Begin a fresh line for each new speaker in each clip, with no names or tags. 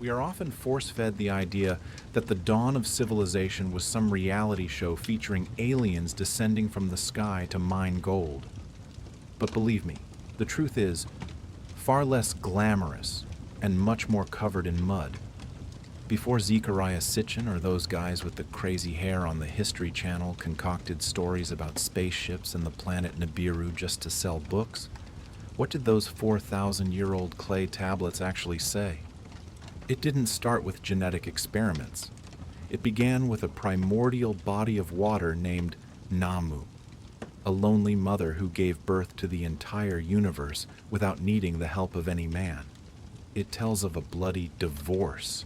We are often force-fed the idea that the dawn of civilization was some reality show featuring aliens descending from the sky to mine gold. But believe me, the truth is far less glamorous and much more covered in mud. Before Zecharia Sitchin or those guys with the crazy hair on the History Channel concocted stories about spaceships and the planet Nibiru just to sell books, what did those 4,000-year-old clay tablets actually say? It didn't start with genetic experiments. It began with a primordial body of water named Nammu, a lonely mother who gave birth to the entire universe without needing the help of any man. It tells of a bloody divorce,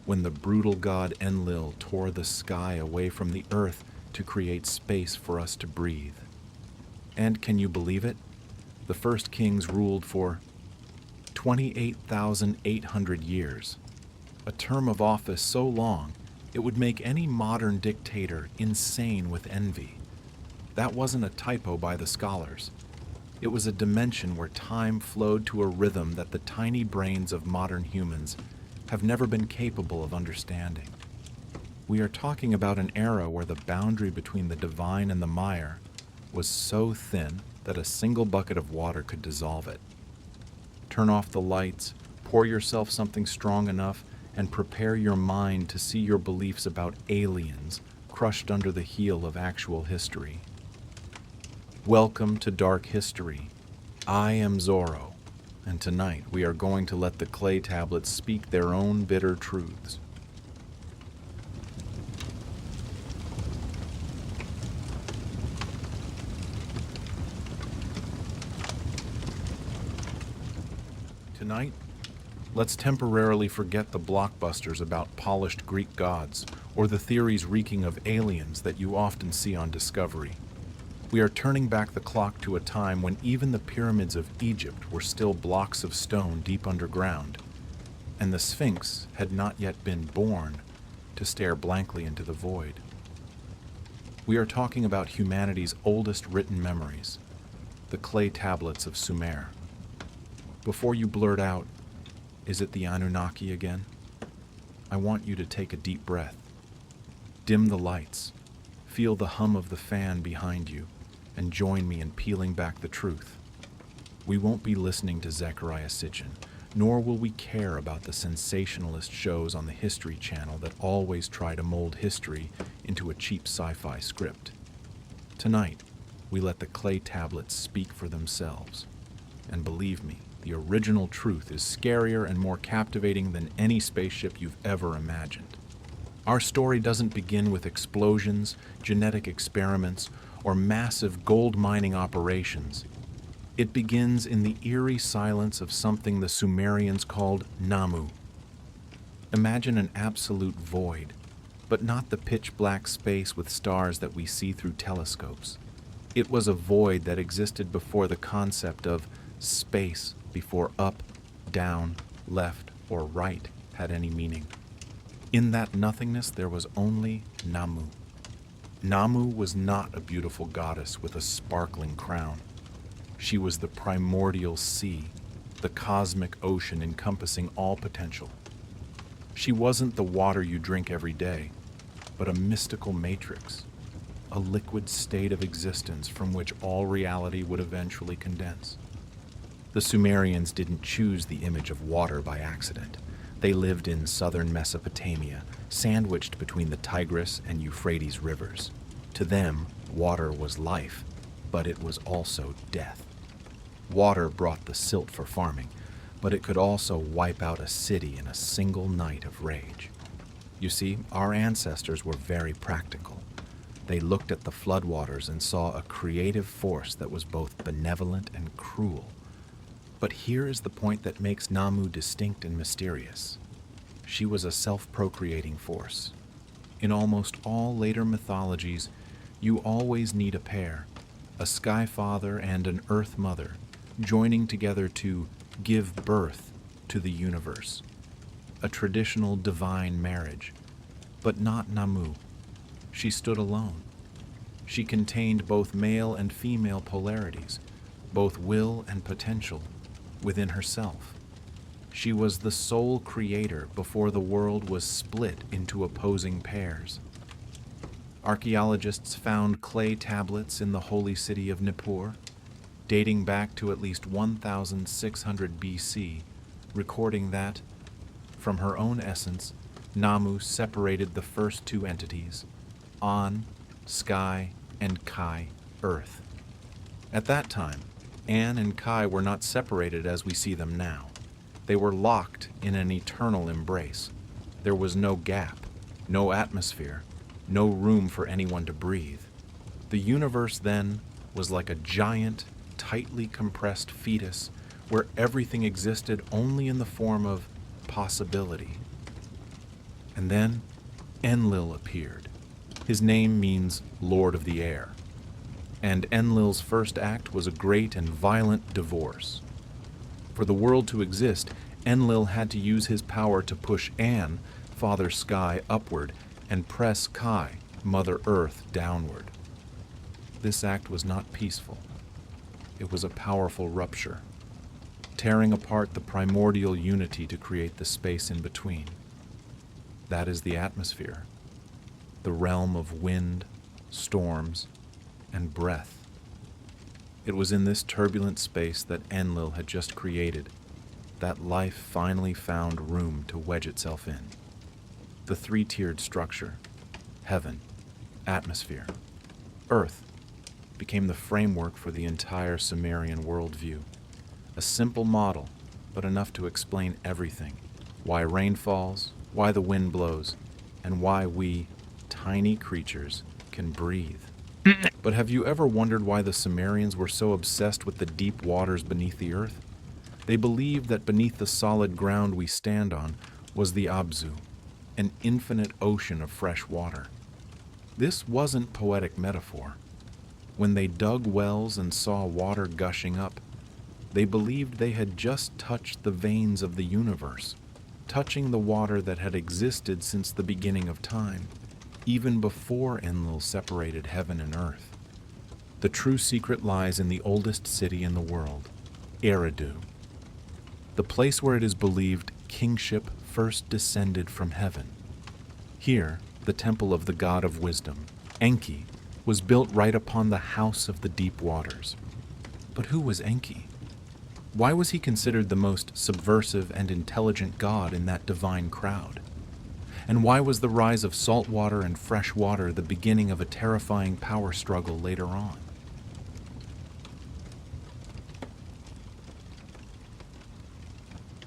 when the brutal god Enlil tore the sky away from the earth to create space for us to breathe. And can you believe it? The first kings ruled for 28,800 years, a term of office so long it would make any modern dictator insane with envy. That wasn't a typo by the scholars. It was a dimension where time flowed to a rhythm that the tiny brains of modern humans have never been capable of understanding. We are talking about an era where the boundary between the divine and the mire was so thin that a single bucket of water could dissolve it. Turn off the lights, pour yourself something strong enough, and prepare your mind to see your beliefs about aliens crushed under the heel of actual history. Welcome to Dark History. I am Zorro, and tonight we are going to let the clay tablets speak their own bitter truths. Tonight, let's temporarily forget the blockbusters about polished Greek gods or the theories reeking of aliens that you often see on Discovery. We are turning back the clock to a time when even the pyramids of Egypt were still blocks of stone deep underground, and the Sphinx had not yet been born to stare blankly into the void. We are talking about humanity's oldest written memories, the clay tablets of Sumer. Before you blurt out, "Is it the Anunnaki again?" I want you to take a deep breath. Dim the lights, feel the hum of the fan behind you, and join me in peeling back the truth. We won't be listening to Zecharia Sitchin, nor will we care about the sensationalist shows on the History Channel that always try to mold history into a cheap sci-fi script. Tonight, we let the clay tablets speak for themselves. And believe me, the original truth is scarier and more captivating than any spaceship you've ever imagined. Our story doesn't begin with explosions, genetic experiments, or massive gold mining operations. It begins in the eerie silence of something the Sumerians called Nammu. Imagine an absolute void, but not the pitch-black space with stars that we see through telescopes. It was a void that existed before the concept of space, before up, down, left, or right had any meaning. In that nothingness, there was only Nammu. Nammu was not a beautiful goddess with a sparkling crown. She was the primordial sea, the cosmic ocean encompassing all potential. She wasn't the water you drink every day, but a mystical matrix, a liquid state of existence from which all reality would eventually condense. The Sumerians didn't choose the image of water by accident. They lived in southern Mesopotamia, sandwiched between the Tigris and Euphrates rivers. To them, water was life, but it was also death. Water brought the silt for farming, but it could also wipe out a city in a single night of rage. You see, our ancestors were very practical. They looked at the floodwaters and saw a creative force that was both benevolent and cruel. But here is the point that makes Nammu distinct and mysterious. She was a self-procreating force. In almost all later mythologies, you always need a pair, a sky father and an earth mother, joining together to give birth to the universe. A traditional divine marriage, but not Nammu. She stood alone. She contained both male and female polarities, both will and potential, within herself. She was the sole creator before the world was split into opposing pairs. Archaeologists found clay tablets in the holy city of Nippur, dating back to at least 1600 BC, recording that, from her own essence, Nammu separated the first two entities, An, sky, and Kai, earth. At that time, An and Kai were not separated as we see them now. They were locked in an eternal embrace. There was no gap, no atmosphere, no room for anyone to breathe. The universe then was like a giant, tightly compressed fetus where everything existed only in the form of possibility. And then Enlil appeared. His name means Lord of the Air. And Enlil's first act was a great and violent divorce. For the world to exist, Enlil had to use his power to push An, Father Sky, upward and press Kai, Mother Earth, downward. This act was not peaceful. It was a powerful rupture, tearing apart the primordial unity to create the space in between. That is the atmosphere, the realm of wind, storms, and breath. It was in this turbulent space that Enlil had just created that life finally found room to wedge itself in. The three-tiered structure, heaven, atmosphere, earth, became the framework for the entire Sumerian worldview. A simple model, but enough to explain everything. Why rain falls, why the wind blows, and why we, tiny creatures, can breathe. But have you ever wondered why the Sumerians were so obsessed with the deep waters beneath the earth? They believed that beneath the solid ground we stand on was the Abzu, an infinite ocean of fresh water. This wasn't poetic metaphor. When they dug wells and saw water gushing up, they believed they had just touched the veins of the universe, touching the water that had existed since the beginning of time, even before Enlil separated heaven and earth. The true secret lies in the oldest city in the world, Eridu, the place where it is believed kingship first descended from heaven. Here, the temple of the god of wisdom, Enki, was built right upon the house of the deep waters. But who was Enki? Why was he considered the most subversive and intelligent god in that divine crowd? And why was the rise of salt water and fresh water the beginning of a terrifying power struggle later on?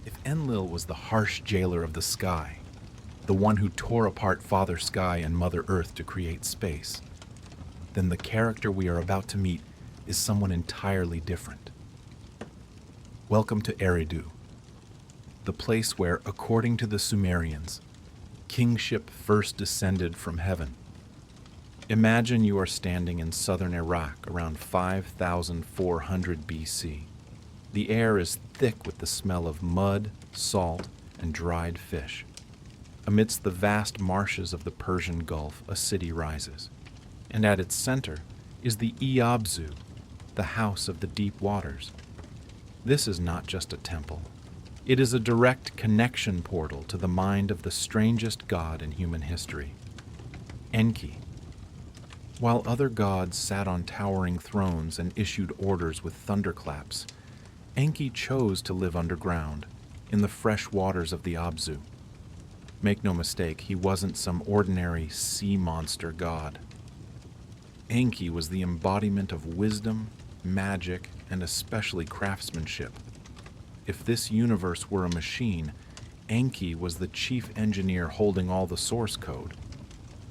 If Enlil was the harsh jailer of the sky, the one who tore apart Father Sky and Mother Earth to create space, then the character we are about to meet is someone entirely different. Welcome to Eridu, the place where, according to the Sumerians, kingship first descended from heaven. Imagine you are standing in southern Iraq around 5400 BC. The air is thick with the smell of mud, salt, and dried fish. Amidst the vast marshes of the Persian Gulf, a city rises, and at its center is the Iabzu, the house of the deep waters. This is not just a temple. It is a direct connection portal to the mind of the strangest god in human history, Enki. While other gods sat on towering thrones and issued orders with thunderclaps, Enki chose to live underground, in the fresh waters of the Abzu. Make no mistake, he wasn't some ordinary sea monster god. Enki was the embodiment of wisdom, magic, and especially craftsmanship. If this universe were a machine, Enki was the chief engineer holding all the source code.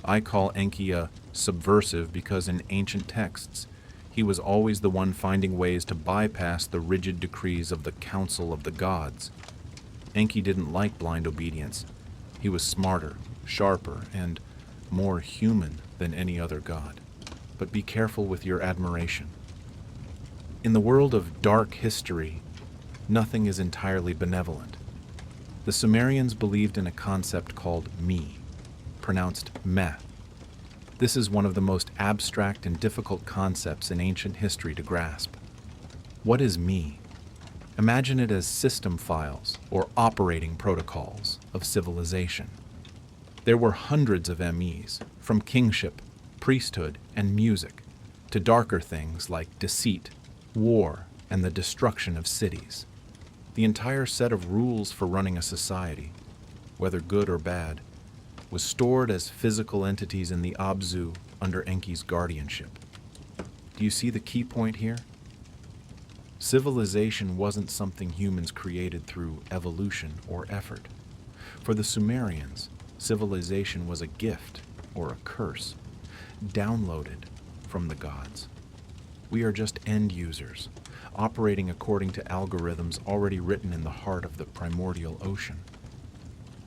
I call Enki a subversive because in ancient texts, he was always the one finding ways to bypass the rigid decrees of the Council of the Gods. Enki didn't like blind obedience. He was smarter, sharper, and more human than any other god. But be careful with your admiration. In the world of dark history, nothing is entirely benevolent. The Sumerians believed in a concept called me, pronounced meh. This is one of the most abstract and difficult concepts in ancient history to grasp. What is me? Imagine it as system files or operating protocols of civilization. There were hundreds of MEs, from kingship, priesthood, and music, to darker things like deceit, war, and the destruction of cities. The entire set of rules for running a society, whether good or bad, was stored as physical entities in the Abzu under Enki's guardianship. Do you see the key point here? Civilization wasn't something humans created through evolution or effort. For the Sumerians, civilization was a gift or a curse, downloaded from the gods. We are just end users, operating according to algorithms already written in the heart of the primordial ocean.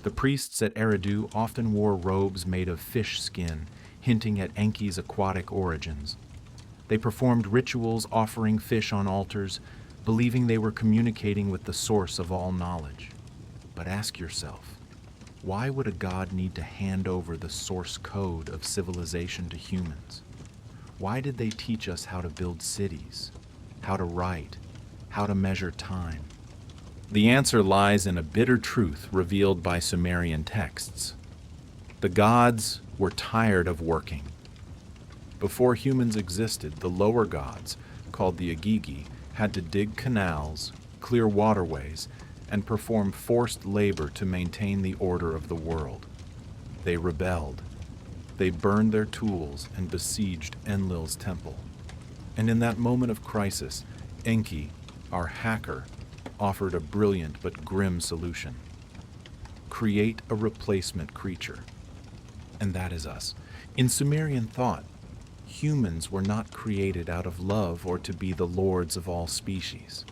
The priests at Eridu often wore robes made of fish skin, hinting at Enki's aquatic origins. They performed rituals offering fish on altars, believing they were communicating with the source of all knowledge. But ask yourself, why would a god need to hand over the source code of civilization to humans? Why did they teach us how to build cities, how to write, how to measure time? The answer lies in a bitter truth revealed by Sumerian texts. The gods were tired of working. Before humans existed, the lower gods, called the Agigi, had to dig canals, clear waterways, and perform forced labor to maintain the order of the world. They rebelled. They burned their tools and besieged Enlil's temple. And in that moment of crisis, Enki, our hacker, offered a brilliant but grim solution. Create a replacement creature. And that is us. In Sumerian thought, humans were not created out of love or to be the lords of all species.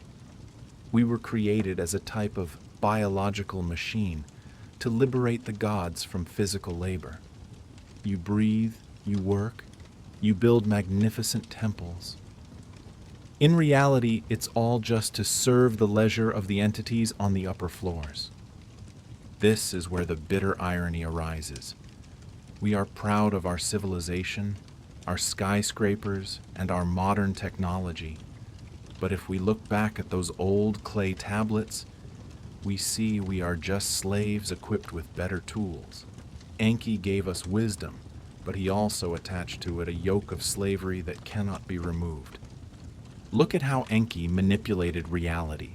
We were created as a type of biological machine to liberate the gods from physical labor. You breathe, you work, you build magnificent temples. In reality, it's all just to serve the leisure of the entities on the upper floors. This is where the bitter irony arises. We are proud of our civilization, our skyscrapers, and our modern technology. But if we look back at those old clay tablets, we see we are just slaves equipped with better tools. Enki gave us wisdom, but he also attached to it a yoke of slavery that cannot be removed. Look at how Enki manipulated reality.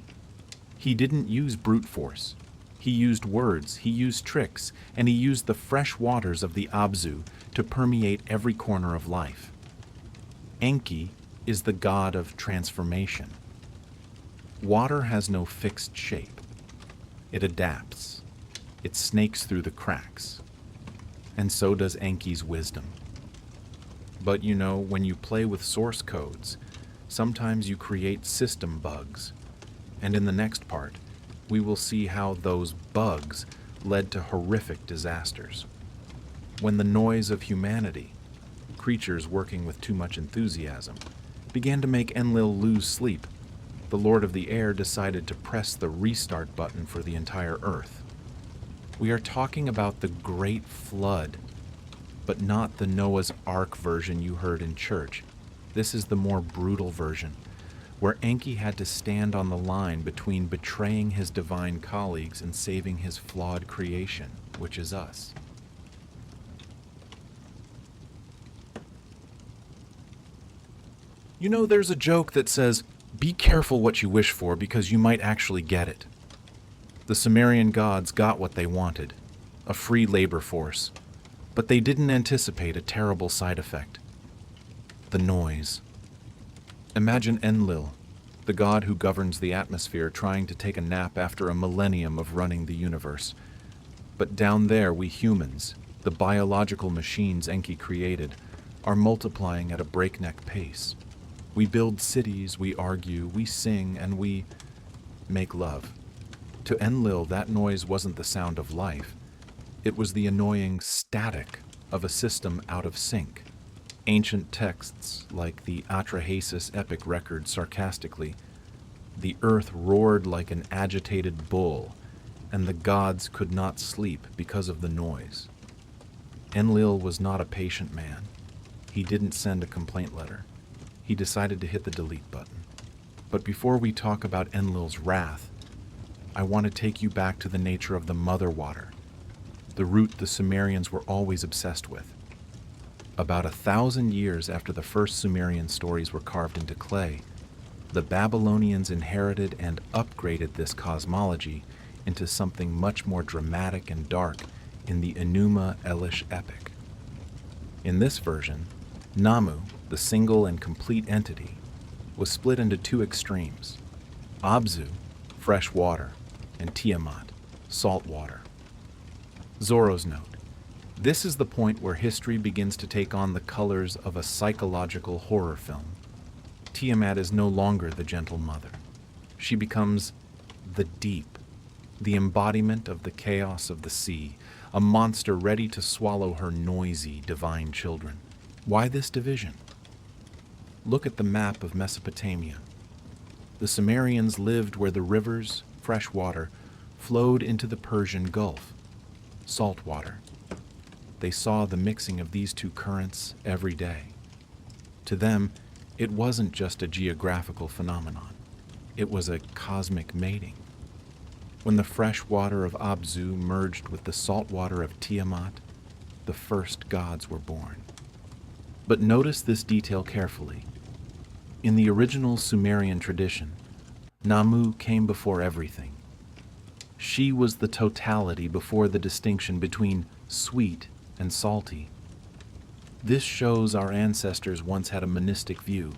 He didn't use brute force. He used words, he used tricks, and he used the fresh waters of the Abzu to permeate every corner of life. Enki is the god of transformation. Water has no fixed shape. It adapts. It snakes through the cracks. And so does Enki's wisdom. But you know, when you play with source codes, sometimes you create system bugs. And in the next part, we will see how those bugs led to horrific disasters. When the noise of humanity, creatures working with too much enthusiasm, began to make Enlil lose sleep, the Lord of the Air decided to press the restart button for the entire Earth. We are talking about the Great Flood, but not the Noah's Ark version you heard in church. This is the more brutal version, where Enki had to stand on the line between betraying his divine colleagues and saving his flawed creation, which is us. You know, there's a joke that says, be careful what you wish for because you might actually get it. The Sumerian gods got what they wanted, a free labor force, but they didn't anticipate a terrible side effect: the noise. Imagine Enlil, the god who governs the atmosphere, trying to take a nap after a millennium of running the universe. But down there, we humans, the biological machines Enki created, are multiplying at a breakneck pace. We build cities, we argue, we sing, and we make love. To Enlil, that noise wasn't the sound of life. It was the annoying static of a system out of sync. Ancient texts, like the Atrahasis epic record sarcastically, the earth roared like an agitated bull, and the gods could not sleep because of the noise. Enlil was not a patient man. He didn't send a complaint letter. He decided to hit the delete button. But before we talk about Enlil's wrath, I want to take you back to the nature of the mother water, the root the Sumerians were always obsessed with. About 1,000 years after the first Sumerian stories were carved into clay, the Babylonians inherited and upgraded this cosmology into something much more dramatic and dark in the Enuma Elish epic. In this version, Nammu, the single and complete entity, was split into two extremes: Abzu, fresh water, and Tiamat, salt water. Zorro's note: this is the point where history begins to take on the colors of a psychological horror film. Tiamat is no longer the gentle mother. She becomes the deep, the embodiment of the chaos of the sea, a monster ready to swallow her noisy, divine children. Why this division? Look at the map of Mesopotamia. The Sumerians lived where the rivers, fresh water, flowed into the Persian Gulf, salt water. They saw the mixing of these two currents every day. To them, it wasn't just a geographical phenomenon. It was a cosmic mating. When the fresh water of Abzu merged with the salt water of Tiamat, the first gods were born. But notice this detail carefully. In the original Sumerian tradition, Nammu came before everything. She was the totality before the distinction between sweet and salty. This shows our ancestors once had a monistic view.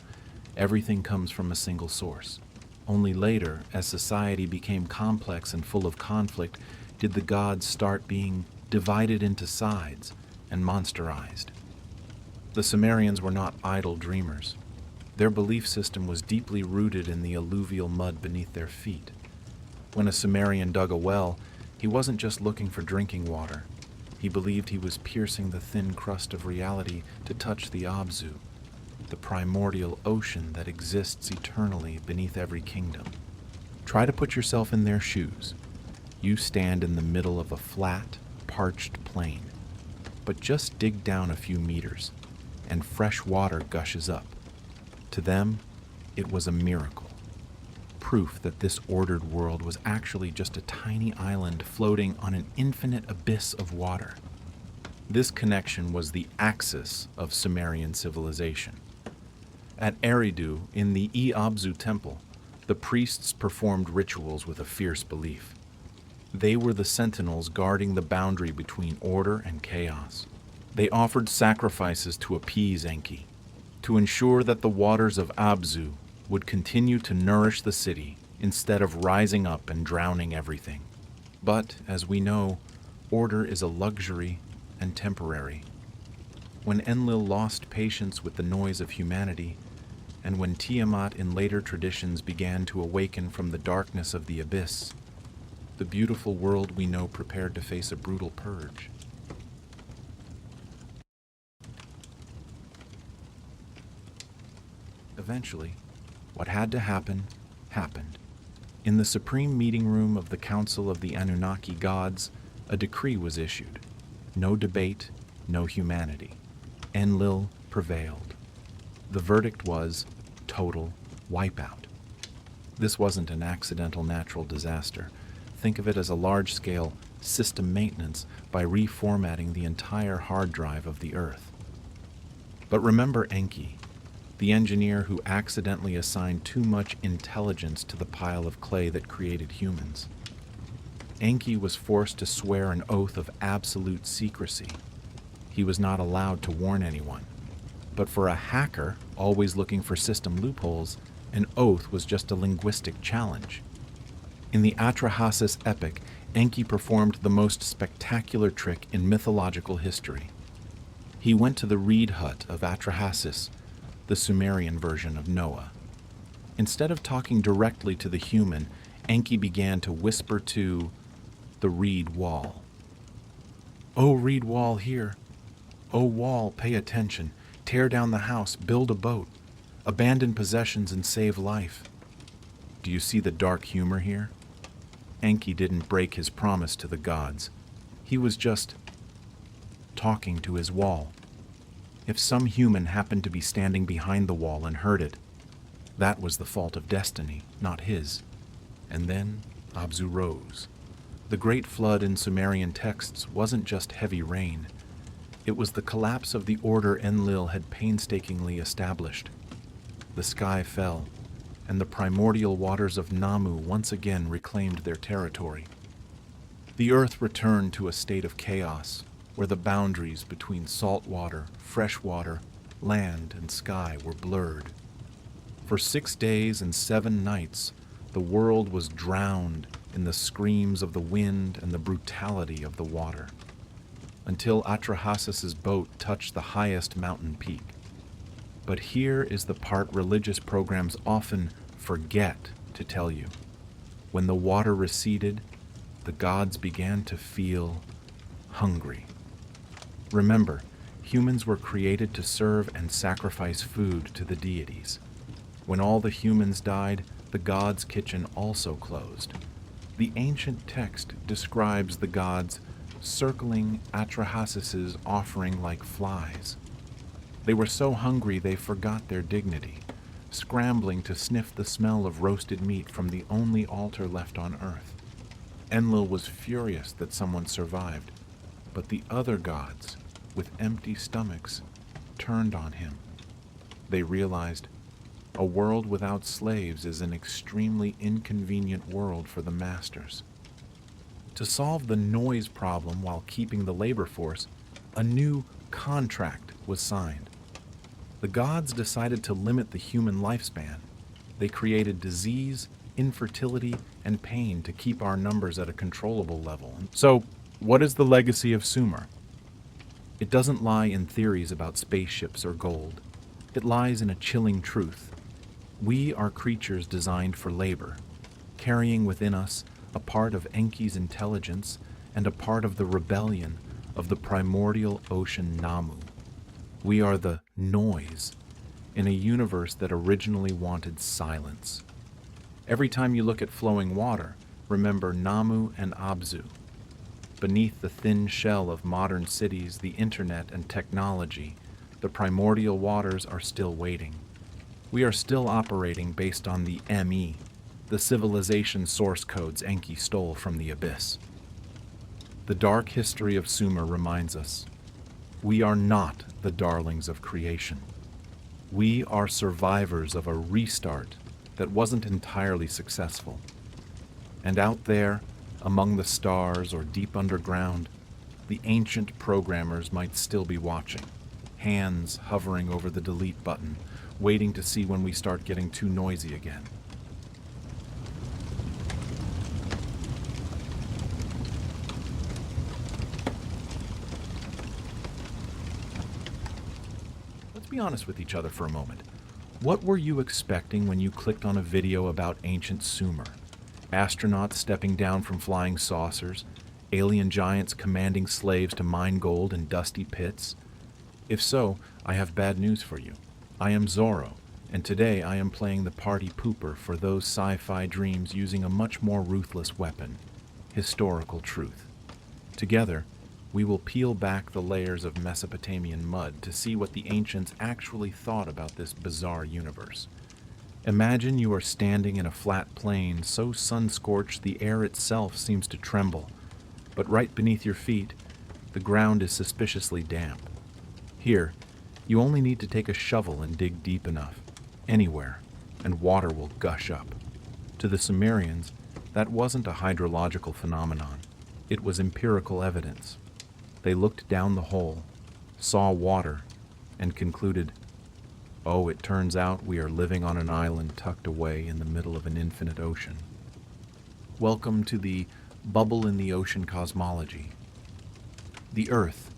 Everything comes from a single source. Only later, as society became complex and full of conflict, did the gods start being divided into sides and monsterized. The Sumerians were not idle dreamers. Their belief system was deeply rooted in the alluvial mud beneath their feet. When a Sumerian dug a well, he wasn't just looking for drinking water. He believed he was piercing the thin crust of reality to touch the Abzu, the primordial ocean that exists eternally beneath every kingdom. Try to put yourself in their shoes. You stand in the middle of a flat, parched plain, but just dig down a few meters, and fresh water gushes up. To them, it was a miracle. Proof that this ordered world was actually just a tiny island floating on an infinite abyss of water. This connection was the axis of Sumerian civilization. At Eridu, in the Abzu temple, the priests performed rituals with a fierce belief. They were the sentinels guarding the boundary between order and chaos. They offered sacrifices to appease Enki, to ensure that the waters of Abzu would continue to nourish the city instead of rising up and drowning everything. But, as we know, order is a luxury and temporary. When Enlil lost patience with the noise of humanity, and when Tiamat in later traditions began to awaken from the darkness of the abyss, the beautiful world we know prepared to face a brutal purge. Eventually, what had to happen, happened. In the supreme meeting room of the Council of the Anunnaki gods, a decree was issued. No debate, no humanity. Enlil prevailed. The verdict was total wipeout. This wasn't an accidental natural disaster. Think of it as a large-scale system maintenance by reformatting the entire hard drive of the Earth. But remember Enki, the engineer who accidentally assigned too much intelligence to the pile of clay that created humans. Enki was forced to swear an oath of absolute secrecy. He was not allowed to warn anyone. But for a hacker, always looking for system loopholes, an oath was just a linguistic challenge. In the Atrahasis epic, Enki performed the most spectacular trick in mythological history. He went to the reed hut of Atrahasis, the Sumerian version of Noah. Instead of talking directly to the human, Enki began to whisper to the reed wall. "O reed wall, hear. O wall, pay attention. Tear down the house, build a boat, abandon possessions and save life." Do you see the dark humor here? Enki didn't break his promise to the gods. He was just talking to his wall. If some human happened to be standing behind the wall and heard it, That was the fault of destiny, not his. And then Abzu rose. The great flood in Sumerian texts wasn't just heavy rain. It was the collapse of the order Enlil had painstakingly established. The sky fell, and the primordial waters of Nammu once again reclaimed their territory. The earth returned to a state of chaos, where the boundaries between salt water, fresh water, land, and sky were blurred. For 6 days and 7 nights, the world was drowned in the screams of the wind and the brutality of the water, until Atrahasis's boat touched the highest mountain peak. But here is the part religious programs often forget to tell you. When the water receded, the gods began to feel hungry. Remember, humans were created to serve and sacrifice food to the deities. When all the humans died, the gods' kitchen also closed. The ancient text describes the gods circling Atrahasis's offering like flies. They were so hungry they forgot their dignity, scrambling to sniff the smell of roasted meat from the only altar left on earth. Enlil was furious that someone survived, but the other gods, with empty stomachs, turned on him. They realized a world without slaves is an extremely inconvenient world for the masters. To solve the noise problem while keeping the labor force, a new contract was signed. The gods decided to limit the human lifespan. They created disease, infertility, and pain to keep our numbers at a controllable level. So, what is the legacy of Sumer? It doesn't lie in theories about spaceships or gold. It lies in a chilling truth. We are creatures designed for labor, carrying within us a part of Enki's intelligence and a part of the rebellion of the primordial ocean Nammu. We are the noise in a universe that originally wanted silence. Every time you look at flowing water, remember Nammu and Abzu. Beneath the thin shell of modern cities, the internet, and technology, the primordial waters are still waiting. We are still operating based on the ME, the civilization source codes Enki stole from the abyss. The dark history of Sumer reminds us, we are not the darlings of creation. We are survivors of a restart that wasn't entirely successful. And out there, among the stars or deep underground, the ancient programmers might still be watching, hands hovering over the delete button, waiting to see when we start getting too noisy again. Let's be honest with each other for a moment. What were you expecting when you clicked on a video about ancient Sumer? Astronauts stepping down from flying saucers, alien giants commanding slaves to mine gold in dusty pits? If so, I have bad news for you. I am Zorro, and today I am playing the party pooper for those sci-fi dreams using a much more ruthless weapon, historical truth. Together, we will peel back the layers of Mesopotamian mud to see what the ancients actually thought about this bizarre universe. Imagine you are standing in a flat plain so sun-scorched the air itself seems to tremble, but right beneath your feet, the ground is suspiciously damp. Here, you only need to take a shovel and dig deep enough, anywhere, and water will gush up. To the Sumerians, that wasn't a hydrological phenomenon. It was empirical evidence. They looked down the hole, saw water, and concluded, oh, it turns out we are living on an island tucked away in the middle of an infinite ocean. Welcome to the bubble in the ocean cosmology. The Earth,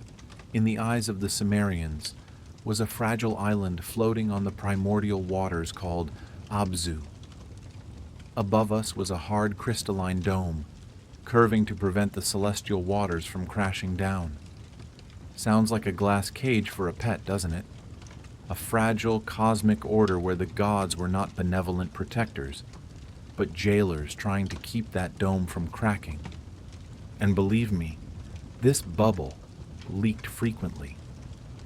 in the eyes of the Sumerians, was a fragile island floating on the primordial waters called Abzu. Above us was a hard crystalline dome, curving to prevent the celestial waters from crashing down. Sounds like a glass cage for a pet, doesn't it? A fragile cosmic order where the gods were not benevolent protectors, but jailers trying to keep that dome from cracking. And believe me, this bubble leaked frequently.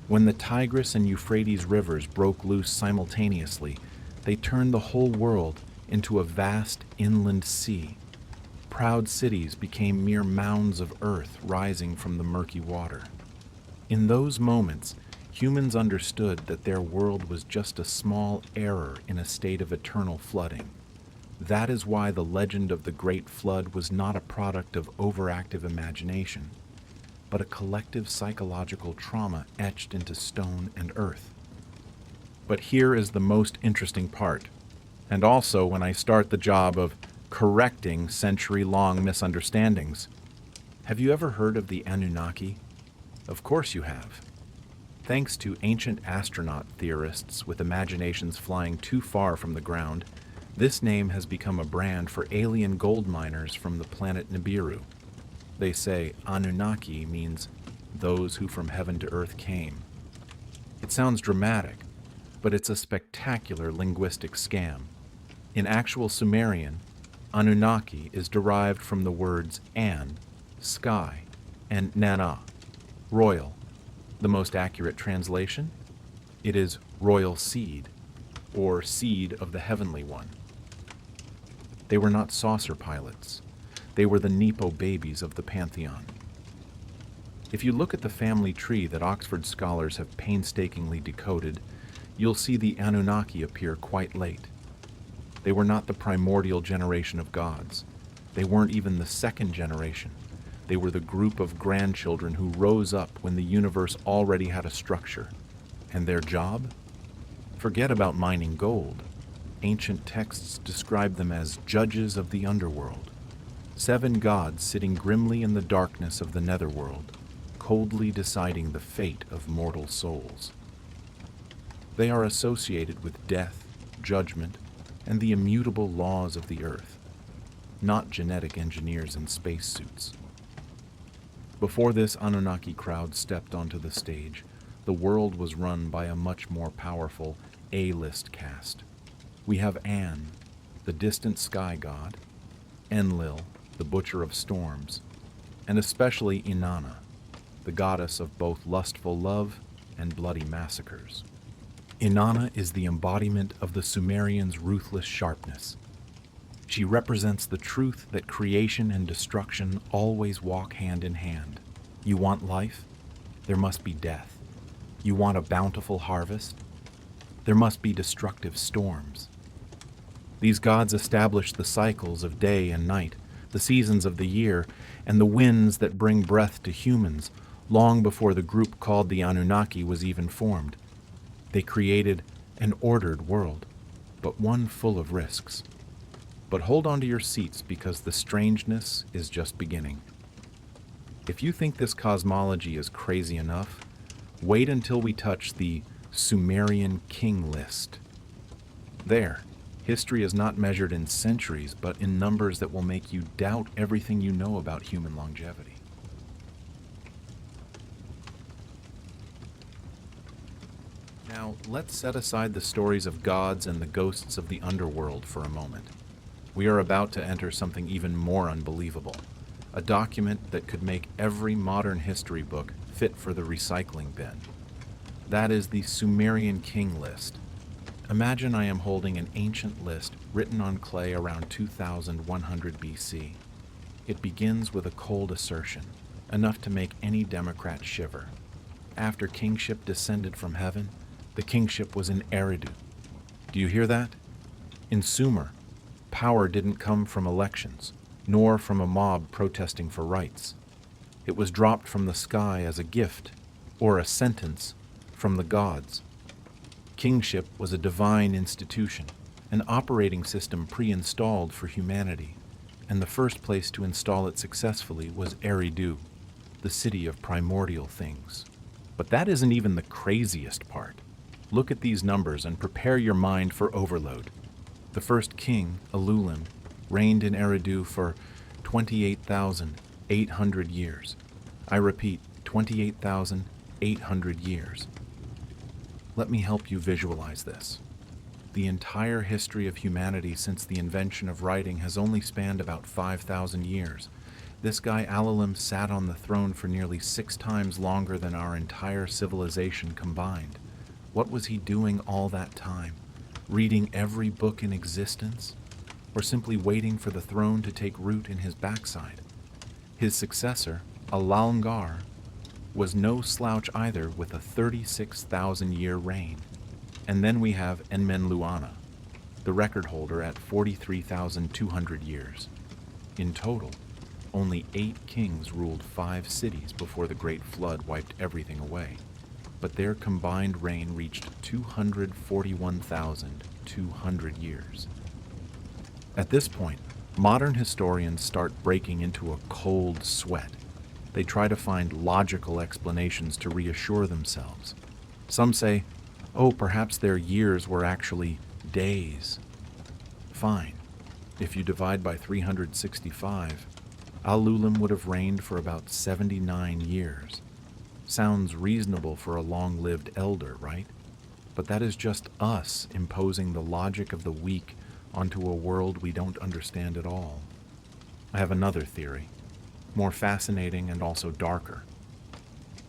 When the Tigris and Euphrates rivers broke loose simultaneously, They turned the whole world into a vast inland sea. Proud cities became mere mounds of earth rising from the murky water. In those moments, humans understood that their world was just a small error in a state of eternal flooding. That is why the legend of the Great Flood was not a product of overactive imagination, but a collective psychological trauma etched into stone and earth. But here is the most interesting part, and also when I start the job of correcting century-long misunderstandings. Have you ever heard of the Anunnaki? Of course you have. Thanks to ancient astronaut theorists with imaginations flying too far from the ground, this name has become a brand for alien gold miners from the planet Nibiru. They say Anunnaki means those who from heaven to earth came. It sounds dramatic, but it's a spectacular linguistic scam. In actual Sumerian, Anunnaki is derived from the words An, sky, and Nana, royal. The most accurate translation? It is royal seed, or seed of the heavenly one. They were not saucer pilots. They were the Nepo babies of the pantheon. If you look at the family tree that Oxford scholars have painstakingly decoded, you'll see the Anunnaki appear quite late. They were not the primordial generation of gods. They weren't even the second generation. They were the group of grandchildren who rose up when the universe already had a structure. And their job? Forget about mining gold. Ancient texts describe them as judges of the underworld. 7 gods sitting grimly in the darkness of the netherworld, coldly deciding the fate of mortal souls. They are associated with death, judgment, and the immutable laws of the earth, not genetic engineers in spacesuits. Before this Anunnaki crowd stepped onto the stage, the world was run by a much more powerful A-list cast. We have An, the distant sky god, Enlil, the butcher of storms, and especially Inanna, the goddess of both lustful love and bloody massacres. Inanna is the embodiment of the Sumerians' ruthless sharpness. She represents the truth that creation and destruction always walk hand in hand. You want life? There must be death. You want a bountiful harvest? There must be destructive storms. These gods establish the cycles of day and night, the seasons of the year, and the winds that bring breath to humans, long before the group called the Anunnaki was even formed. They created an ordered world, but one full of risks. But hold on to your seats because the strangeness is just beginning. If you think this cosmology is crazy enough, wait until we touch the Sumerian king list. There, history is not measured in centuries, but in numbers that will make you doubt everything you know about human longevity. Now, let's set aside the stories of gods and the ghosts of the underworld for a moment. We are about to enter something even more unbelievable, a document that could make every modern history book fit for the recycling bin. That is the Sumerian king list. Imagine I am holding an ancient list written on clay around 2100 BC. It begins with a cold assertion, enough to make any Democrat shiver. After kingship descended from heaven, the kingship was in Eridu. Do you hear that? In Sumer, power didn't come from elections, nor from a mob protesting for rights. It was dropped from the sky as a gift, or a sentence, from the gods. Kingship was a divine institution, an operating system pre-installed for humanity, and the first place to install it successfully was Eridu, the city of primordial things. But that isn't even the craziest part. Look at these numbers and prepare your mind for overload. The first king, Alulim, reigned in Eridu for 28,800 years. I repeat, 28,800 years. Let me help you visualize this. The entire history of humanity since the invention of writing has only spanned about 5,000 years. This guy Alulim sat on the throne for nearly 6 times longer than our entire civilization combined. What was he doing all that time? reading every book in existence, or simply waiting for the throne to take root in his backside. His successor, Alalngar, was no slouch either, with a 36,000-year reign. And then we have Enmenluana, the record holder at 43,200 years. In total, only 8 kings ruled 5 cities before the Great Flood wiped everything away, but their combined reign reached 241,200 years. At this point, modern historians start breaking into a cold sweat. They try to find logical explanations to reassure themselves. Some say, oh, perhaps their years were actually days. Fine. If you divide by 365, Al-Ulam would have reigned for about 79 years. Sounds reasonable for a long-lived elder, right? But that is just us imposing the logic of the weak onto a world we don't understand at all. I have another theory, more fascinating and also darker.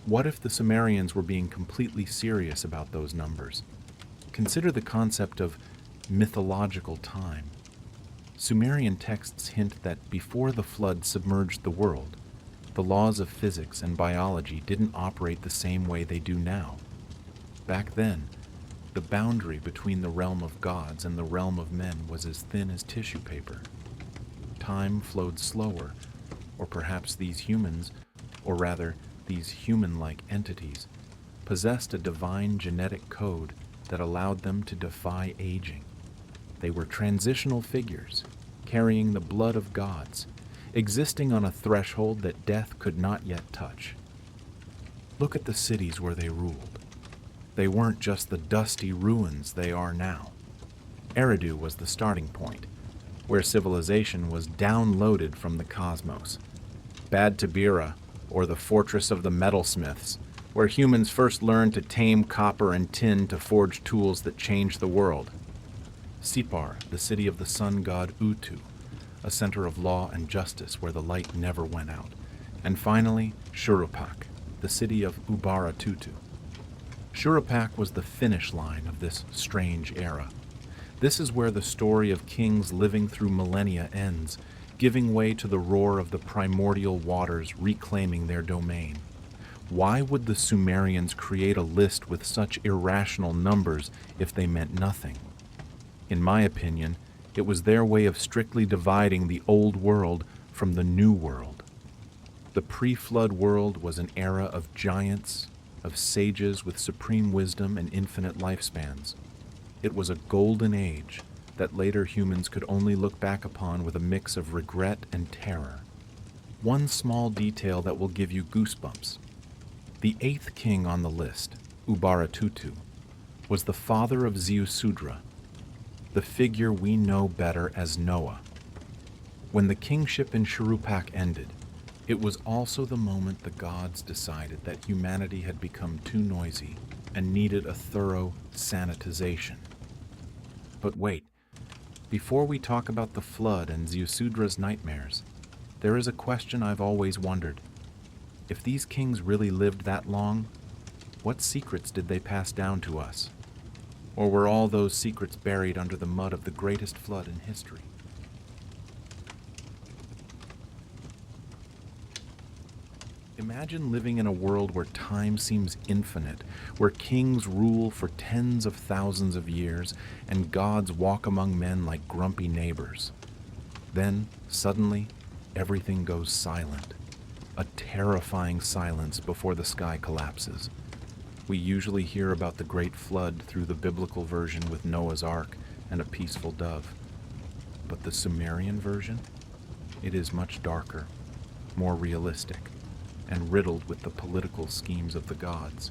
What if the Sumerians were being completely serious about those numbers? Consider the concept of mythological time. Sumerian texts hint that before the flood submerged the world, the laws of physics and biology didn't operate the same way they do now. Back then, the boundary between the realm of gods and the realm of men was as thin as tissue paper. Time flowed slower, or perhaps these humans, or rather, these human-like entities, possessed a divine genetic code that allowed them to defy aging. They were transitional figures, carrying the blood of gods, existing on a threshold that death could not yet touch. Look at the cities where they ruled. They weren't just the dusty ruins they are now. Eridu was the starting point, where civilization was downloaded from the cosmos. Bad Tabira, or the fortress of the metalsmiths, where humans first learned to tame copper and tin to forge tools that changed the world. Sipar, the city of the sun god Utu, a center of law and justice where the light never went out. And finally, Shurupak, the city of Ubaratutu. Shurupak was the finish line of this strange era. This is where the story of kings living through millennia ends, giving way to the roar of the primordial waters reclaiming their domain. Why would the Sumerians create a list with such irrational numbers if they meant nothing? In my opinion, it was their way of strictly dividing the old world from the new world. The pre-flood world was an era of giants, of sages with supreme wisdom and infinite lifespans. It was a golden age that later humans could only look back upon with a mix of regret and terror. One small detail that will give you goosebumps. The 8th king on the list, Ubaratutu, was the father of Ziusudra, the figure we know better as Noah. When the kingship in Shurupak ended, it was also the moment the gods decided that humanity had become too noisy and needed a thorough sanitization. But wait, before we talk about the flood and Ziusudra's nightmares, there is a question I've always wondered. If these kings really lived that long, what secrets did they pass down to us? Or were all those secrets buried under the mud of the greatest flood in history? Imagine living in a world where time seems infinite, where kings rule for tens of thousands of years, and gods walk among men like grumpy neighbors. Then, suddenly, everything goes silent. A terrifying silence before the sky collapses. We usually hear about the Great Flood through the biblical version with Noah's Ark and a peaceful dove. But the Sumerian version? It is much darker, more realistic, and riddled with the political schemes of the gods.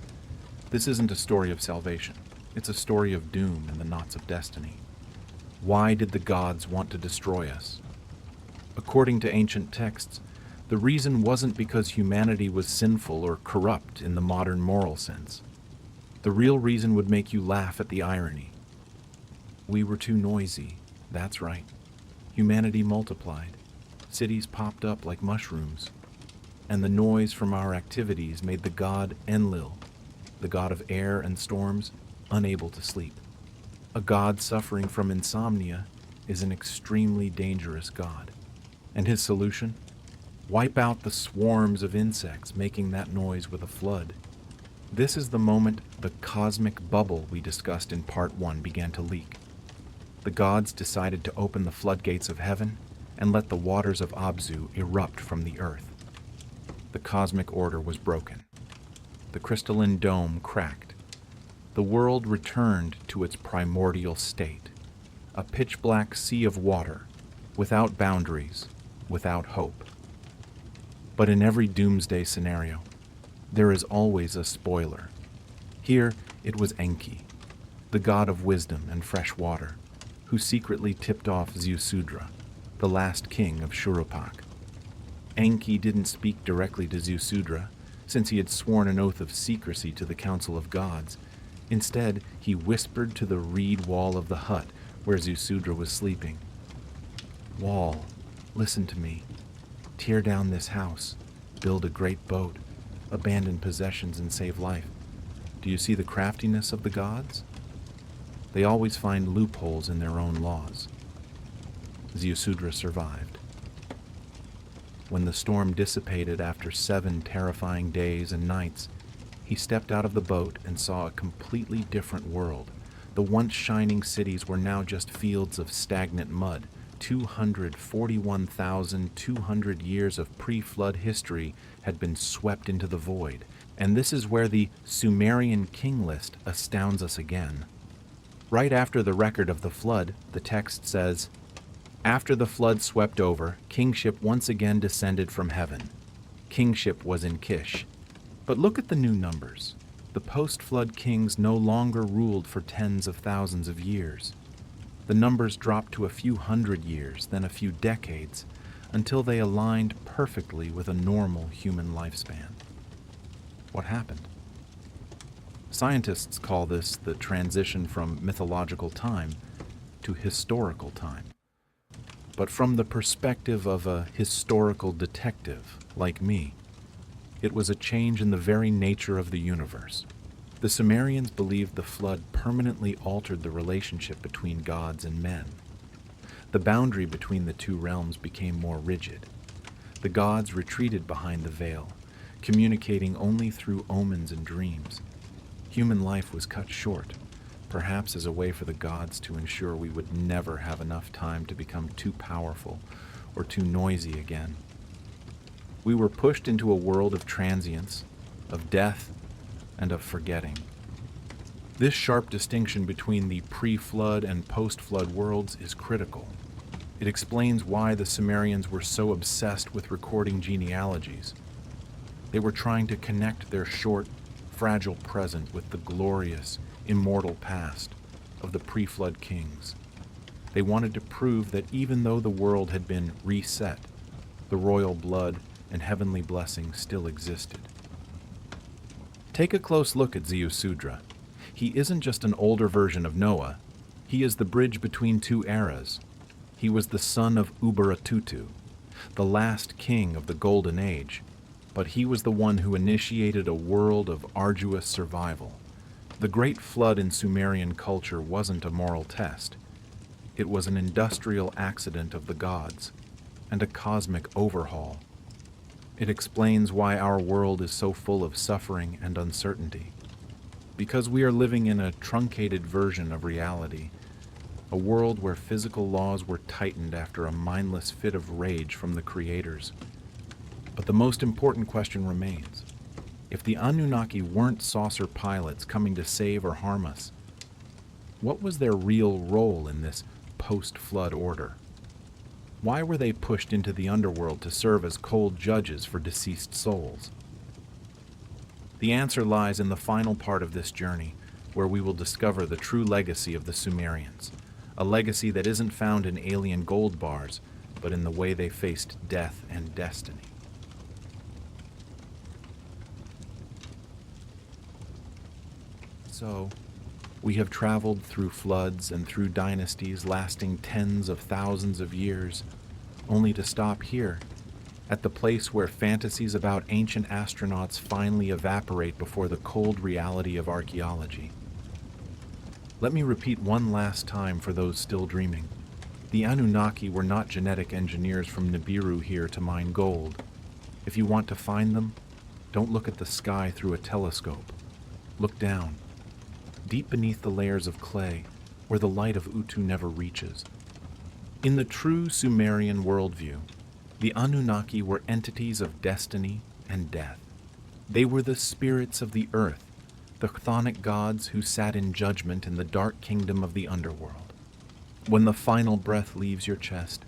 This isn't a story of salvation. It's a story of doom and the knots of destiny. Why did the gods want to destroy us? According to ancient texts, the reason wasn't because humanity was sinful or corrupt in the modern moral sense. The real reason would make you laugh at the irony. We were too noisy, that's right. Humanity multiplied. Cities popped up like mushrooms. And the noise from our activities made the god Enlil, the god of air and storms, unable to sleep. A god suffering from insomnia is an extremely dangerous god. And his solution? Wipe out the swarms of insects making that noise with a flood. This is the moment the cosmic bubble we discussed in Part 1 began to leak. The gods decided to open the floodgates of heaven and let the waters of Abzu erupt from the earth. The cosmic order was broken. The crystalline dome cracked. The world returned to its primordial state, a pitch-black sea of water, without boundaries, without hope. But in every doomsday scenario, there is always a spoiler. Here, it was Enki, the god of wisdom and fresh water, who secretly tipped off Ziusudra, the last king of Shurupak. Enki didn't speak directly to Ziusudra, since he had sworn an oath of secrecy to the Council of Gods. Instead, he whispered to the reed wall of the hut where Ziusudra was sleeping. "Wall, listen to me. Tear down this house, build a great boat, abandon possessions and save life. Do you see the craftiness of the gods? They always find loopholes in their own laws." Ziusudra survived. When the storm dissipated after 7 terrifying days and nights, he stepped out of the boat and saw a completely different world. The once shining cities were now just fields of stagnant mud. 241,200 years of pre-flood history had been swept into the void. And this is where the Sumerian king list astounds us again. Right after the record of the flood, the text says, "After the flood swept over, kingship once again descended from heaven. Kingship was in Kish." But look at the new numbers. The post-flood kings no longer ruled for tens of thousands of years. The numbers dropped to a few hundred years, then a few decades, until they aligned perfectly with a normal human lifespan. What happened? Scientists call this the transition from mythological time to historical time. But from the perspective of a historical detective like me, it was a change in the very nature of the universe. The Sumerians believed the flood permanently altered the relationship between gods and men. The boundary between the two realms became more rigid. The gods retreated behind the veil, communicating only through omens and dreams. Human life was cut short, perhaps as a way for the gods to ensure we would never have enough time to become too powerful or too noisy again. We were pushed into a world of transience, of death, and of forgetting. This sharp distinction between the pre-flood and post-flood worlds is critical. It explains why the Sumerians were so obsessed with recording genealogies. They were trying to connect their short, fragile present with the glorious, immortal past of the pre-flood kings. They wanted to prove that even though the world had been reset, the royal blood and heavenly blessings still existed. Take a close look at Ziusudra. He isn't just an older version of Noah. He is the bridge between two eras. He was the son of Ubaratutu, the last king of the Golden Age, but he was the one who initiated a world of arduous survival. The Great Flood in Sumerian culture wasn't a moral test. It was an industrial accident of the gods, and a cosmic overhaul. It explains why our world is so full of suffering and uncertainty. Because we are living in a truncated version of reality, a world where physical laws were tightened after a mindless fit of rage from the creators. But the most important question remains. If the Anunnaki weren't saucer pilots coming to save or harm us, what was their real role in this post-flood order? Why were they pushed into the underworld to serve as cold judges for deceased souls? The answer lies in the final part of this journey, where we will discover the true legacy of the Sumerians, a legacy that isn't found in alien gold bars, but in the way they faced death and destiny. So, we have traveled through floods and through dynasties lasting tens of thousands of years, only to stop here, at the place where fantasies about ancient astronauts finally evaporate before the cold reality of archaeology. Let me repeat one last time for those still dreaming. The Anunnaki were not genetic engineers from Nibiru here to mine gold. If you want to find them, don't look at the sky through a telescope. Look down, deep beneath the layers of clay, where the light of Utu never reaches. In the true Sumerian worldview, the Anunnaki were entities of destiny and death. They were the spirits of the earth, the chthonic gods who sat in judgment in the dark kingdom of the underworld. When the final breath leaves your chest,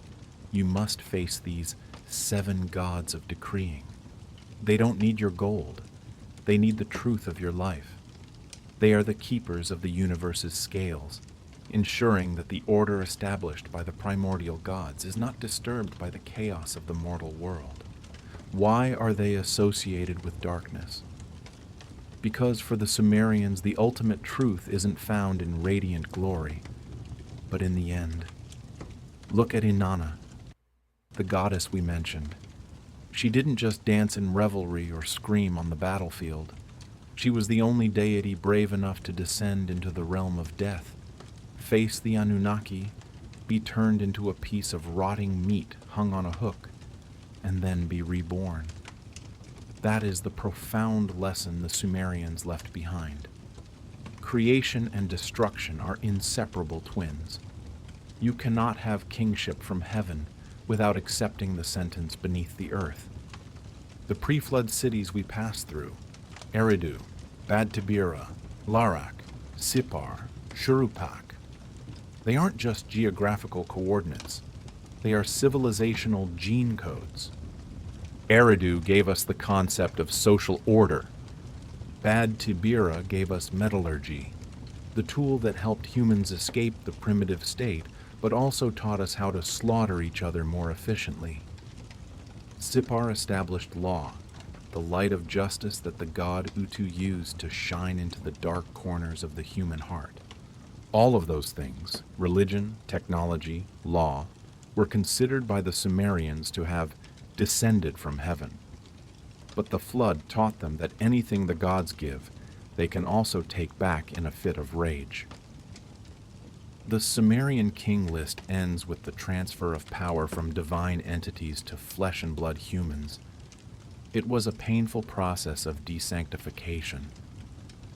you must face these 7 gods of decreeing. They don't need your gold. They need the truth of your life. They are the keepers of the universe's scales, ensuring that the order established by the primordial gods is not disturbed by the chaos of the mortal world. Why are they associated with darkness? Because for the Sumerians, the ultimate truth isn't found in radiant glory, but in the end. Look at Inanna, the goddess we mentioned. She didn't just dance in revelry or scream on the battlefield. She was the only deity brave enough to descend into the realm of death, face the Anunnaki, be turned into a piece of rotting meat hung on a hook, and then be reborn. That is the profound lesson the Sumerians left behind. Creation and destruction are inseparable twins. You cannot have kingship from heaven without accepting the sentence beneath the earth. The pre-flood cities we passed through, Eridu, Bad Tabira, Larak, Sippar, Shuruppak, they aren't just geographical coordinates. They are civilizational gene codes. Eridu gave us the concept of social order. Bad Tabira gave us metallurgy, the tool that helped humans escape the primitive state, but also taught us how to slaughter each other more efficiently. Sippar established law, the light of justice that the god Utu used to shine into the dark corners of the human heart. All of those things, religion, technology, law, were considered by the Sumerians to have descended from heaven. But the flood taught them that anything the gods give, they can also take back in a fit of rage. The Sumerian king list ends with the transfer of power from divine entities to flesh and blood humans. It was a painful process of desanctification.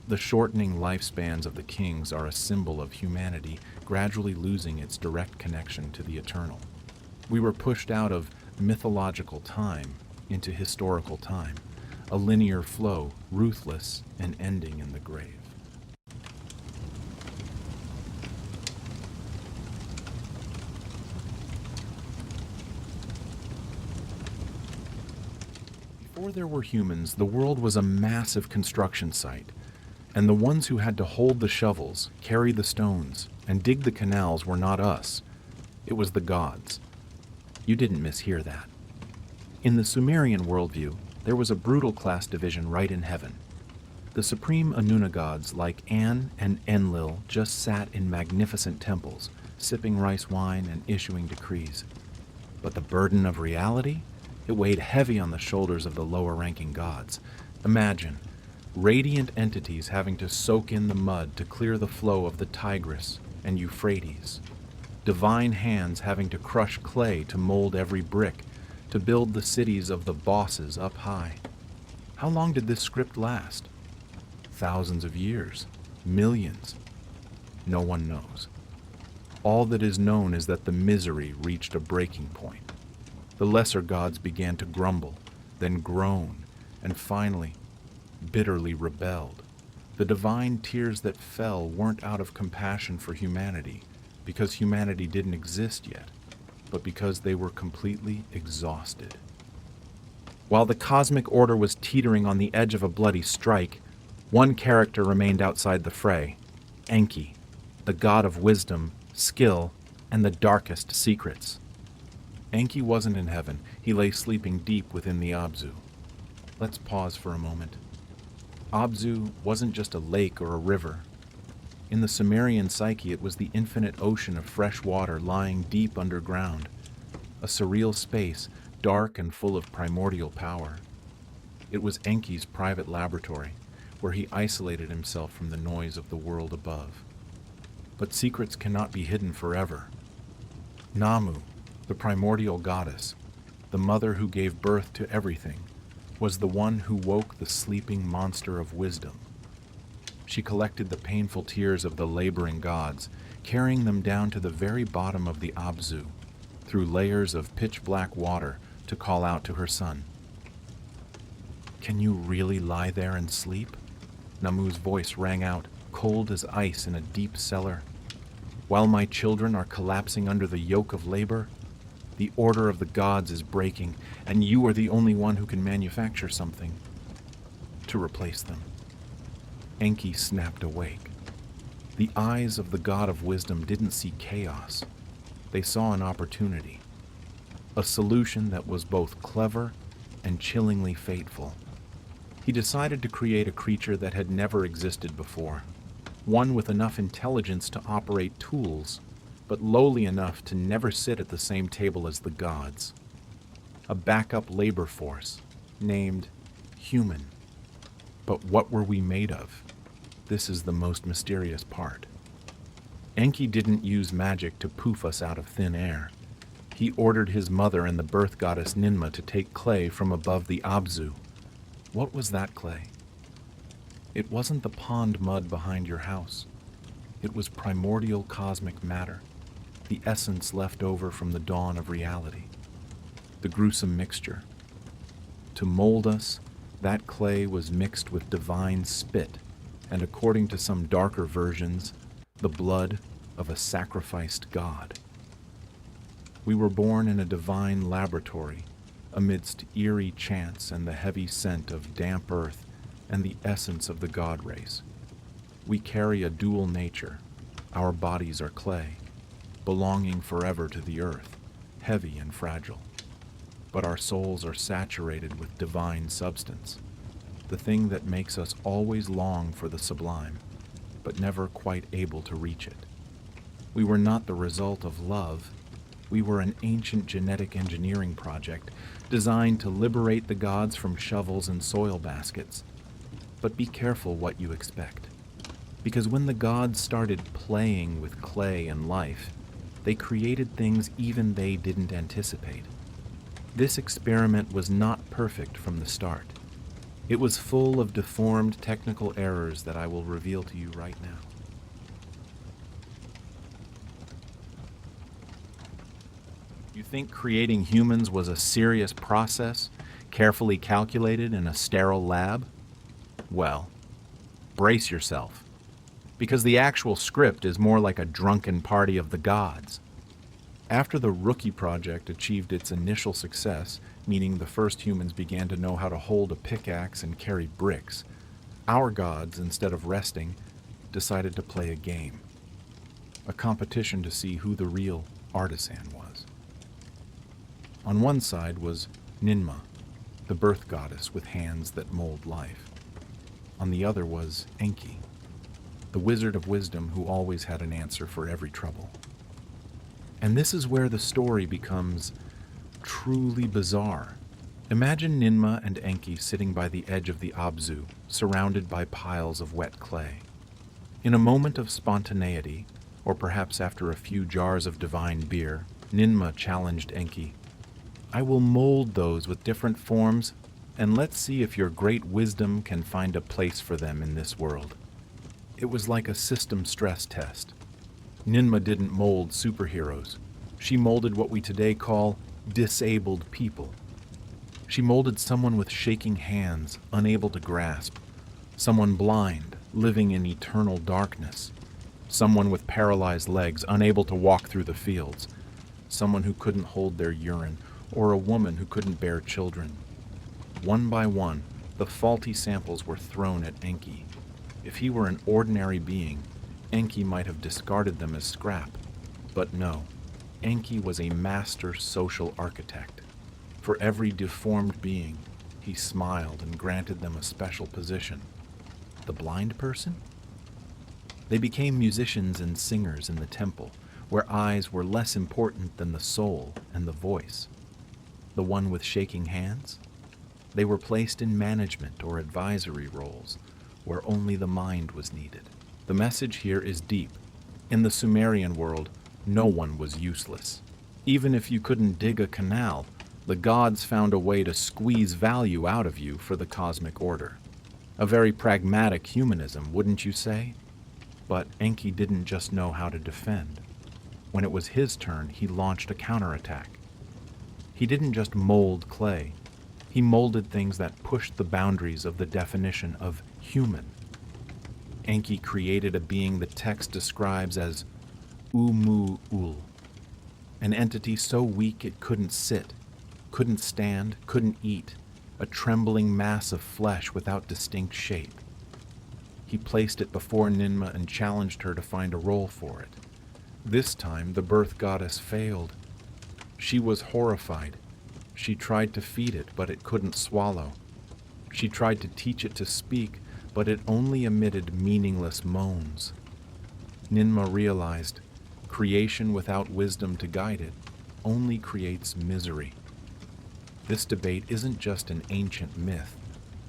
The shortening lifespans of the kings are a symbol of humanity gradually losing its direct connection to the eternal. We were pushed out of mythological time into historical time, a linear flow, ruthless and ending in the grave. Before there were humans, the world was a massive construction site, and the ones who had to hold the shovels, carry the stones, and dig the canals were not us. It was the gods. You didn't mishear that. In the Sumerian worldview, there was a brutal class division right in heaven. The supreme Anunna gods like An and Enlil just sat in magnificent temples, sipping rice wine and issuing decrees. But the burden of reality? It weighed heavy on the shoulders of the lower-ranking gods. Imagine radiant entities having to soak in the mud to clear the flow of the Tigris and Euphrates. Divine hands having to crush clay to mold every brick, to build the cities of the bosses up high. How long did this script last? Thousands of years? Millions? No one knows. All that is known is that the misery reached a breaking point. The lesser gods began to grumble, then groan, and finally, bitterly rebelled. The divine tears that fell weren't out of compassion for humanity, because humanity didn't exist yet, but because they were completely exhausted. While the cosmic order was teetering on the edge of a bloody strike, one character remained outside the fray, Enki, the god of wisdom, skill, and the darkest secrets. Enki wasn't in heaven. He lay sleeping deep within the Abzu. Let's pause for a moment. Abzu wasn't just a lake or a river. In the Sumerian psyche, it was the infinite ocean of fresh water lying deep underground, a surreal space, dark and full of primordial power. It was Enki's private laboratory, where he isolated himself from the noise of the world above. But secrets cannot be hidden forever. Nammu, the primordial goddess, the mother who gave birth to everything, was the one who woke the sleeping monster of wisdom. She collected the painful tears of the laboring gods, carrying them down to the very bottom of the Abzu, through layers of pitch-black water to call out to her son. "Can you really lie there and sleep?" Nammu's voice rang out, cold as ice in a deep cellar. "While my children are collapsing under the yoke of labor, the order of the gods is breaking, and you are the only one who can manufacture something to replace them." Enki snapped awake. The eyes of the god of wisdom didn't see chaos. They saw an opportunity, a solution that was both clever and chillingly fateful. He decided to create a creature that had never existed before, one with enough intelligence to operate tools, but lowly enough to never sit at the same table as the gods. A backup labor force, named human. But what were we made of? This is the most mysterious part. Enki didn't use magic to poof us out of thin air. He ordered his mother and the birth goddess Ninmah to take clay from above the Abzu. What was that clay? It wasn't the pond mud behind your house. It was primordial cosmic matter, the essence left over from the dawn of reality, the gruesome mixture. To mold us, that clay was mixed with divine spit, and according to some darker versions, the blood of a sacrificed god. We were born in a divine laboratory, amidst eerie chants and the heavy scent of damp earth and the essence of the god race. We carry a dual nature. Our bodies are clay, belonging forever to the earth, heavy and fragile. But our souls are saturated with divine substance, the thing that makes us always long for the sublime, but never quite able to reach it. We were not the result of love. We were an ancient genetic engineering project designed to liberate the gods from shovels and soil baskets. But be careful what you expect, because when the gods started playing with clay and life, they created things even they didn't anticipate. This experiment was not perfect from the start. It was full of deformed technical errors that I will reveal to you right now. You think creating humans was a serious process, carefully calculated in a sterile lab? Well, brace yourself, because the actual script is more like a drunken party of the gods. After the Rookie project achieved its initial success, meaning the first humans began to know how to hold a pickaxe and carry bricks, our gods, instead of resting, decided to play a game. A competition to see who the real artisan was. On one side was Ninmah, the birth goddess with hands that mold life. On the other was Enki, the wizard of wisdom who always had an answer for every trouble. And this is where the story becomes truly bizarre. Imagine Ninmah and Enki sitting by the edge of the Abzu, surrounded by piles of wet clay. In a moment of spontaneity, or perhaps after a few jars of divine beer, Ninmah challenged Enki. "I will mold those with different forms, and let's see if your great wisdom can find a place for them in this world." It was like a system stress test. Ninmah didn't mold superheroes. She molded what we today call disabled people. She molded someone with shaking hands, unable to grasp, someone blind, living in eternal darkness, someone with paralyzed legs, unable to walk through the fields, someone who couldn't hold their urine, or a woman who couldn't bear children. One by one, the faulty samples were thrown at Enki. If he were an ordinary being, Enki might have discarded them as scrap. But no, Enki was a master social architect. For every deformed being, he smiled and granted them a special position. The blind person? They became musicians and singers in the temple, where eyes were less important than the soul and the voice. The one with shaking hands? They were placed in management or advisory roles, where only the mind was needed. The message here is deep, In the Sumerian world, no one was useless. Even if you couldn't dig a canal, the gods found a way to squeeze value out of you for the cosmic order. A very pragmatic humanism, wouldn't you say? But Enki didn't just know how to defend. When it was his turn, he launched a counterattack. He didn't just mold clay. He molded things that pushed the boundaries of the definition of human. Enki created a being the text describes as Umu-ul, an entity so weak it couldn't sit, couldn't stand, couldn't eat, a trembling mass of flesh without distinct shape. He placed it before Ninmah and challenged her to find a role for it. This time, the birth goddess failed. She was horrified. She tried to feed it, but it couldn't swallow. She tried to teach it to speak, but it only emitted meaningless moans. Ninmah realized, creation without wisdom to guide it only creates misery. This debate isn't just an ancient myth.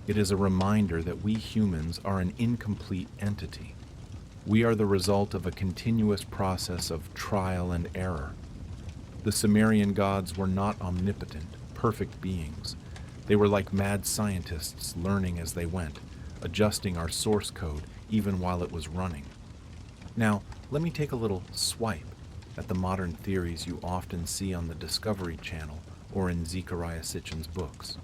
It is a reminder that we humans are an incomplete entity. We are the result of a continuous process of trial and error. The Sumerian gods were not omnipotent, perfect beings. They were like mad scientists learning as they went, adjusting our source code even while it was running. Now, let me take a little swipe at the modern theories you often see on the Discovery Channel or in Zecharia Sitchin's books.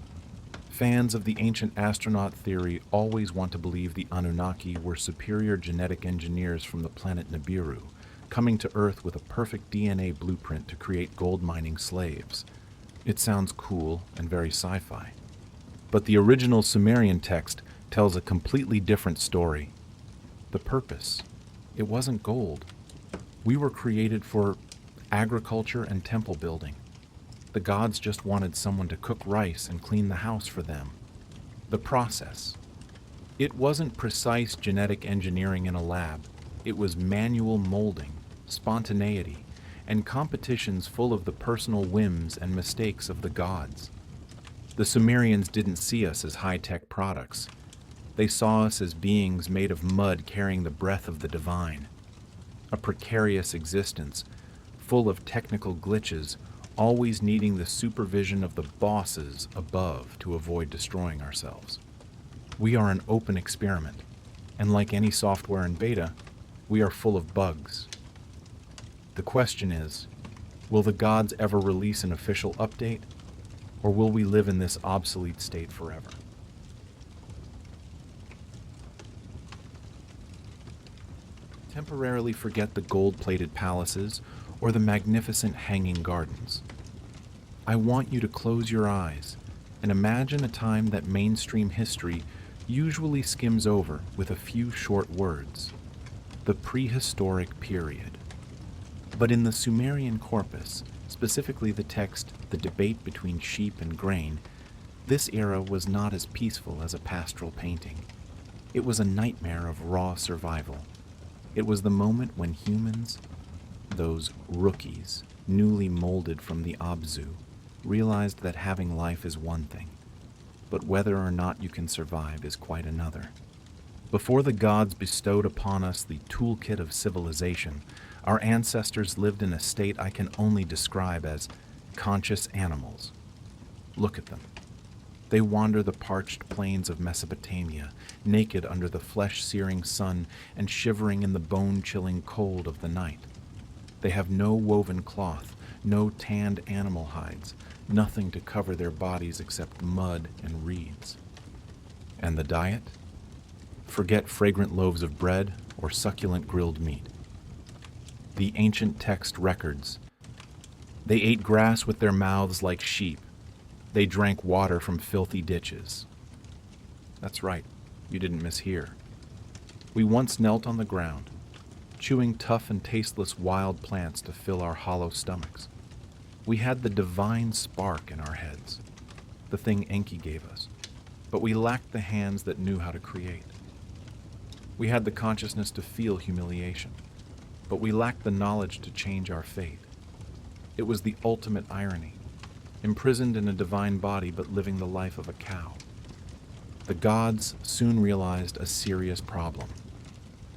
Fans of the ancient astronaut theory always want to believe the Anunnaki were superior genetic engineers from the planet Nibiru, coming to Earth with a perfect DNA blueprint to create gold mining slaves. It sounds cool and very sci-fi. But the original Sumerian text tells a completely different story. The purpose. It wasn't gold. We were created for agriculture and temple building. The gods just wanted someone to cook rice and clean the house for them. The process. It wasn't precise genetic engineering in a lab. It was manual molding, spontaneity, and competitions full of the personal whims and mistakes of the gods. The Sumerians didn't see us as high-tech products. They saw us as beings made of mud carrying the breath of the divine. A precarious existence, full of technical glitches, always needing the supervision of the bosses above to avoid destroying ourselves. We are an open experiment, and like any software in beta, we are full of bugs. The question is, will the gods ever release an official update, or will we live in this obsolete state forever? Temporarily forget the gold-plated palaces or the magnificent hanging gardens. I want you to close your eyes and imagine a time that mainstream history usually skims over with a few short words: the prehistoric period. But in the Sumerian corpus, specifically the text "The Debate Between Sheep and Grain," this era was not as peaceful as a pastoral painting. It was a nightmare of raw survival. It was the moment when humans, those rookies, newly molded from the Abzu, realized that having life is one thing, but whether or not you can survive is quite another. Before the gods bestowed upon us the toolkit of civilization, our ancestors lived in a state I can only describe as conscious animals. Look at them. They wander the parched plains of Mesopotamia, naked under the flesh-searing sun and shivering in the bone-chilling cold of the night. They have no woven cloth, no tanned animal hides, nothing to cover their bodies except mud and reeds. And the diet? Forget fragrant loaves of bread or succulent grilled meat. The ancient text records. They ate grass with their mouths like sheep. They drank water from filthy ditches. That's right, you didn't mishear. We once knelt on the ground, chewing tough and tasteless wild plants to fill our hollow stomachs. We had the divine spark in our heads, the thing Enki gave us, but we lacked the hands that knew how to create. We had the consciousness to feel humiliation, but we lacked the knowledge to change our fate. It was the ultimate irony. Imprisoned in a divine body but living the life of a cow. The gods soon realized a serious problem.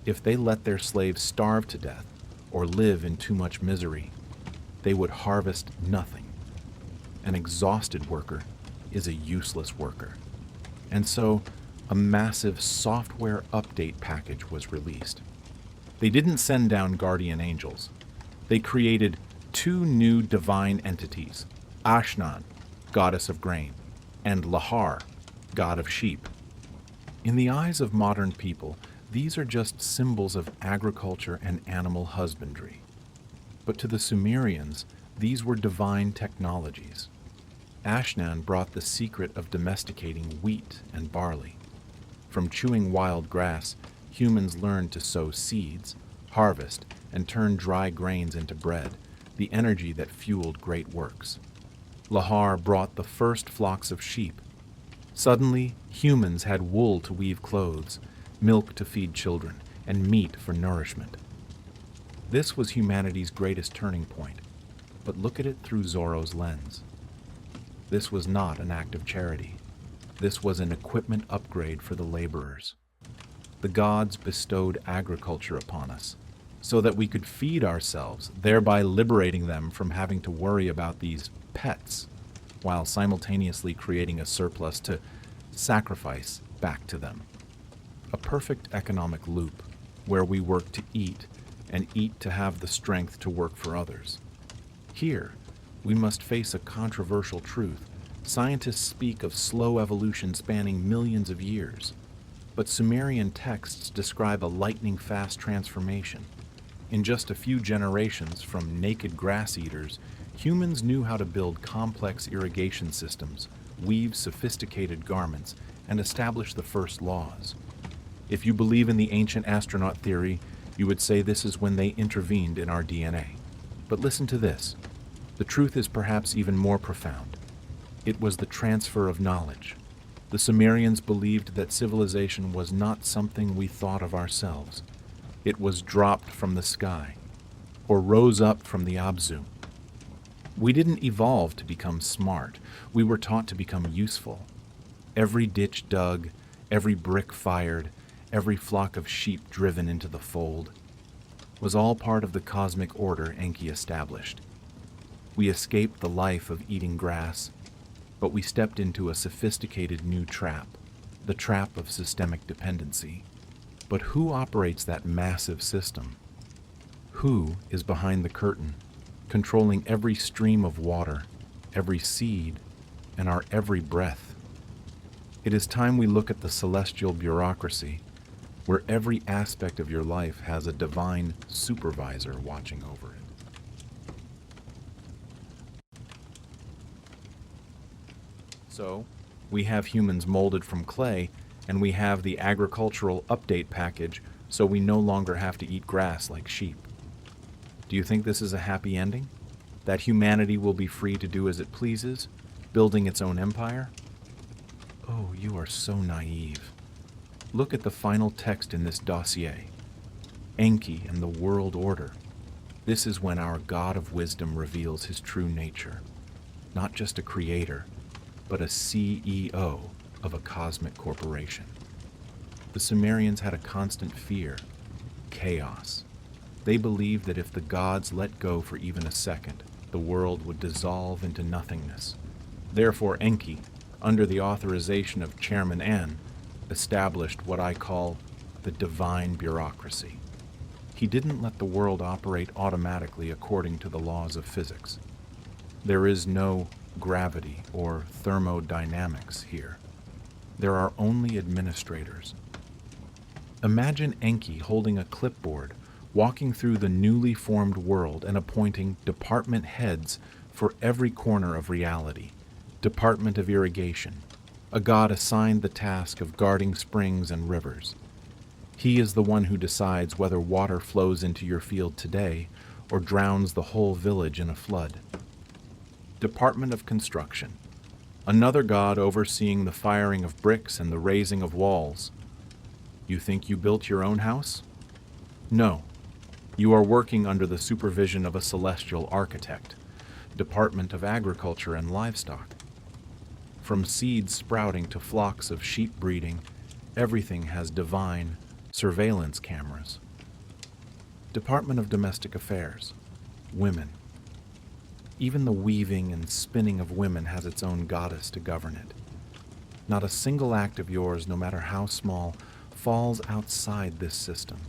If they let their slaves starve to death, or live in too much misery. They would harvest nothing. An exhausted worker is a useless worker. And so, a massive software update package was released. They didn't send down guardian angels. They created two new divine entities, Ashnan, goddess of grain, and Lahar, god of sheep. In the eyes of modern people, these are just symbols of agriculture and animal husbandry. But to the Sumerians, these were divine technologies. Ashnan brought the secret of domesticating wheat and barley. From chewing wild grass, humans learned to sow seeds, harvest, and turn dry grains into bread, the energy that fueled great works. Lahar brought the first flocks of sheep. Suddenly, humans had wool to weave clothes, milk to feed children, and meat for nourishment. This was humanity's greatest turning point, but look at it through Zorro's lens. This was not an act of charity. This was an equipment upgrade for the laborers. The gods bestowed agriculture upon us, so that we could feed ourselves, thereby liberating them from having to worry about these pets, while simultaneously creating a surplus to sacrifice back to them. A perfect economic loop, where we work to eat, and eat to have the strength to work for others. Here, we must face a controversial truth. Scientists speak of slow evolution spanning millions of years, but Sumerian texts describe a lightning-fast transformation. In just a few generations, from naked grass eaters, humans knew how to build complex irrigation systems, weave sophisticated garments, and establish the first laws. If you believe in the ancient astronaut theory, you would say this is when they intervened in our DNA. But listen to this. The truth is perhaps even more profound. It was the transfer of knowledge. The Sumerians believed that civilization was not something we thought of ourselves. It was dropped from the sky, or rose up from the Abzu. We didn't evolve to become smart. We were taught to become useful. Every ditch dug, every brick fired, every flock of sheep driven into the fold was all part of the cosmic order Enki established. We escaped the life of eating grass, but we stepped into a sophisticated new trap, the trap of systemic dependency. But who operates that massive system? Who is behind the curtain, controlling every stream of water, every seed, and our every breath? It is time we look at the celestial bureaucracy, where every aspect of your life has a divine supervisor watching over it. So, we have humans molded from clay, and we have the agricultural update package, so we no longer have to eat grass like sheep. Do you think this is a happy ending? That humanity will be free to do as it pleases, building its own empire? Oh, you are so naive. Look at the final text in this dossier. Enki and the world order. This is when our God of wisdom reveals his true nature. Not just a creator, but a CEO of a cosmic corporation. The Sumerians had a constant fear, chaos. They believed that if the gods let go for even a second, the world would dissolve into nothingness. Therefore, Enki, under the authorization of Chairman An, established what I call the divine bureaucracy. He didn't let the world operate automatically according to the laws of physics. There is no gravity or thermodynamics here. There are only administrators. Imagine Enki holding a clipboard, walking through the newly formed world and appointing department heads for every corner of reality. Department of Irrigation, a god assigned the task of guarding springs and rivers. He is the one who decides whether water flows into your field today or drowns the whole village in a flood. Department of Construction, another god overseeing the firing of bricks and the raising of walls. You think you built your own house? No. You are working under the supervision of a celestial architect. Department of Agriculture and Livestock. From seeds sprouting to flocks of sheep breeding, everything has divine surveillance cameras. Department of Domestic Affairs. Women. Even the weaving and spinning of women has its own goddess to govern it. Not a single act of yours, no matter how small, falls outside this system.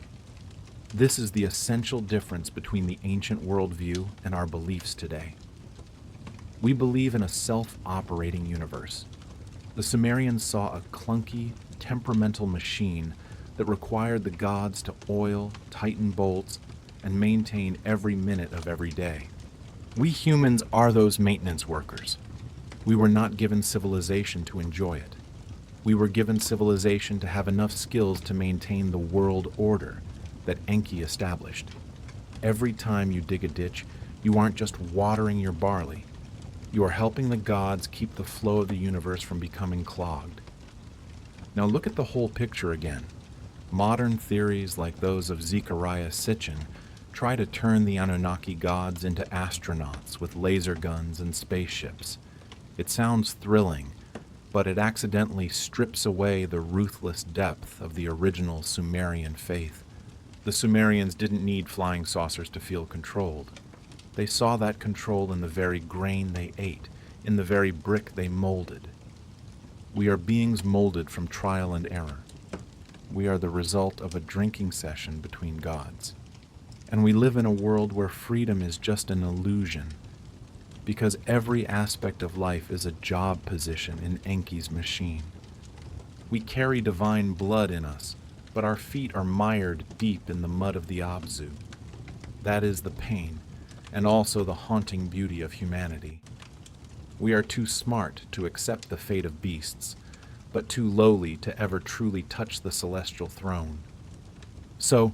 This is the essential difference between the ancient worldview and our beliefs today. We believe in a self-operating universe. The Sumerians saw a clunky, temperamental machine that required the gods to oil, tighten bolts, and maintain every minute of every day. We humans are those maintenance workers. We were not given civilization to enjoy it. We were given civilization to have enough skills to maintain the world order that Enki established. Every time you dig a ditch, you aren't just watering your barley. You are helping the gods keep the flow of the universe from becoming clogged. Now look at the whole picture again. Modern theories like those of Zecharia Sitchin try to turn the Anunnaki gods into astronauts with laser guns and spaceships. It sounds thrilling, but it accidentally strips away the ruthless depth of the original Sumerian faith. The Sumerians didn't need flying saucers to feel controlled. They saw that control in the very grain they ate, in the very brick they molded. We are beings molded from trial and error. We are the result of a drinking session between gods. And we live in a world where freedom is just an illusion, because every aspect of life is a job position in Enki's machine. We carry divine blood in us, but our feet are mired deep in the mud of the Abzu. That is the pain, and also the haunting beauty of humanity. We are too smart to accept the fate of beasts, but too lowly to ever truly touch the celestial throne. So,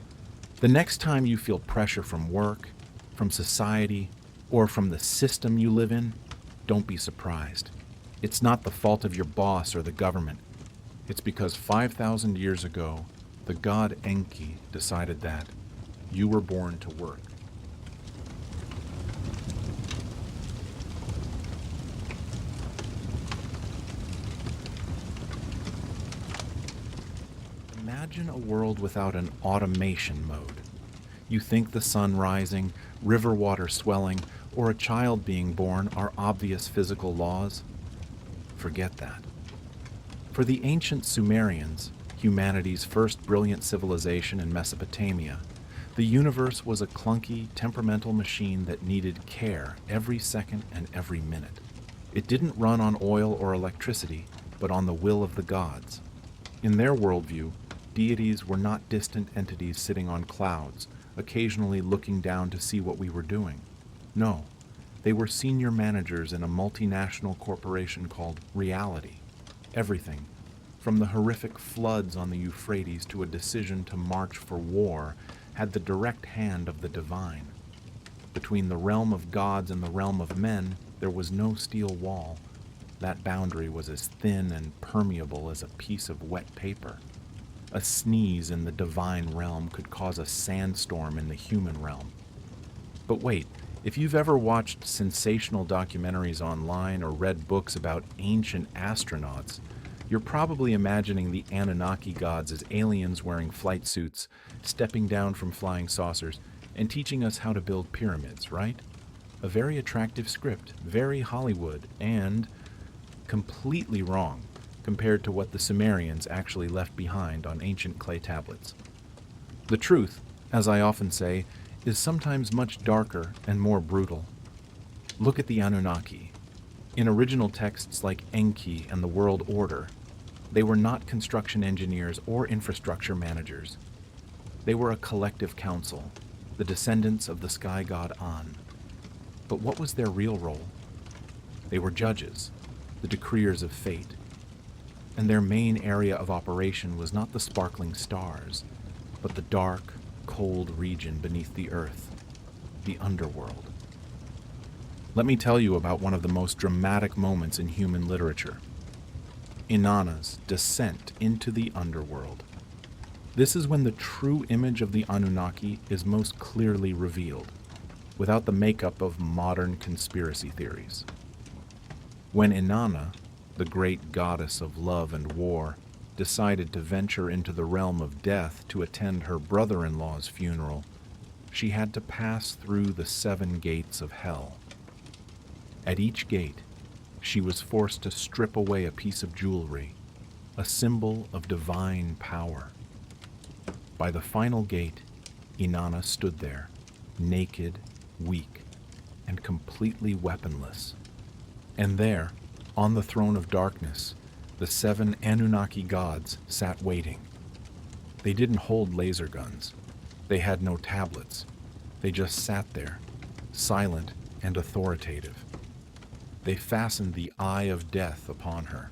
the next time you feel pressure from work, from society, or from the system you live in, don't be surprised. It's not the fault of your boss or the government. It's because 5,000 years ago, the god Enki decided that you were born to work. Imagine a world without an automation mode. You think the sun rising, river water swelling, or a child being born are obvious physical laws? Forget that. For the ancient Sumerians, humanity's first brilliant civilization in Mesopotamia, the universe was a clunky, temperamental machine that needed care every second and every minute. It didn't run on oil or electricity, but on the will of the gods. In their worldview, deities were not distant entities sitting on clouds, occasionally looking down to see what we were doing. No, they were senior managers in a multinational corporation called Reality. Everything, from the horrific floods on the Euphrates to a decision to march for war, had the direct hand of the divine. Between the realm of gods and the realm of men, there was no steel wall. That boundary was as thin and permeable as a piece of wet paper. A sneeze in the divine realm could cause a sandstorm in the human realm. But wait, if you've ever watched sensational documentaries online or read books about ancient astronauts, you're probably imagining the Anunnaki gods as aliens wearing flight suits, stepping down from flying saucers, and teaching us how to build pyramids, right? A very attractive script, very Hollywood, and completely wrong compared to what the Sumerians actually left behind on ancient clay tablets. The truth, as I often say, is sometimes much darker and more brutal. Look at the Anunnaki. In original texts like Enki and the World Order, they were not construction engineers or infrastructure managers. They were a collective council, the descendants of the sky god An. But what was their real role? They were judges, the decreers of fate. And their main area of operation was not the sparkling stars, but the dark, cold region beneath the earth, the underworld. Let me tell you about one of the most dramatic moments in human literature, Inanna's descent into the underworld. This is when the true image of the Anunnaki is most clearly revealed, without the makeup of modern conspiracy theories. When Inanna, the great goddess of love and war, decided to venture into the realm of death to attend her brother-in-law's funeral, she had to pass through the 7 gates of hell. At each gate, she was forced to strip away a piece of jewelry, a symbol of divine power. By the final gate, Inanna stood there, naked, weak, and completely weaponless. And there, on the throne of darkness, the 7 Anunnaki gods sat waiting. They didn't hold laser guns. They had no tablets. They just sat there, silent and authoritative. They fastened the eye of death upon her,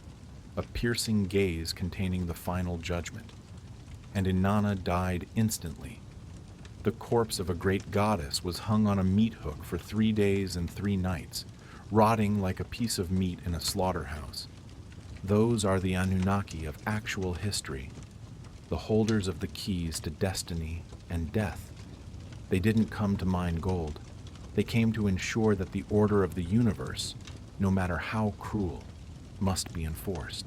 a piercing gaze containing the final judgment. And Inanna died instantly. The corpse of a great goddess was hung on a meat hook for 3 days and 3 nights, rotting like a piece of meat in a slaughterhouse. Those are the Anunnaki of actual history, the holders of the keys to destiny and death. They didn't come to mine gold. They came to ensure that the order of the universe, no matter how cruel, must be enforced.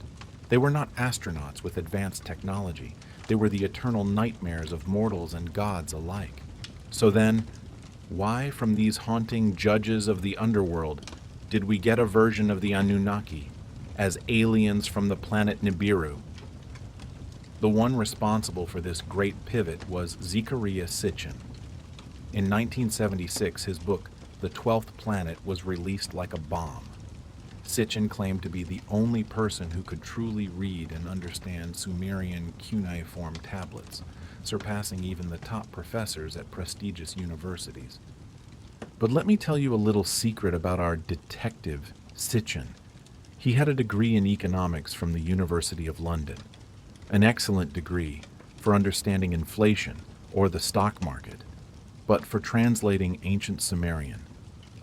They were not astronauts with advanced technology. They were the eternal nightmares of mortals and gods alike. So then, why from these haunting judges of the underworld did we get a version of the Anunnaki as aliens from the planet Nibiru? The one responsible for this great pivot was Zecharia Sitchin. In 1976, his book, The 12th Planet, was released like a bomb. Sitchin claimed to be the only person who could truly read and understand Sumerian cuneiform tablets, surpassing even the top professors at prestigious universities. But let me tell you a little secret about our detective, Sitchin. He had a degree in economics from the University of London, an excellent degree for understanding inflation or the stock market, but for translating ancient Sumerian,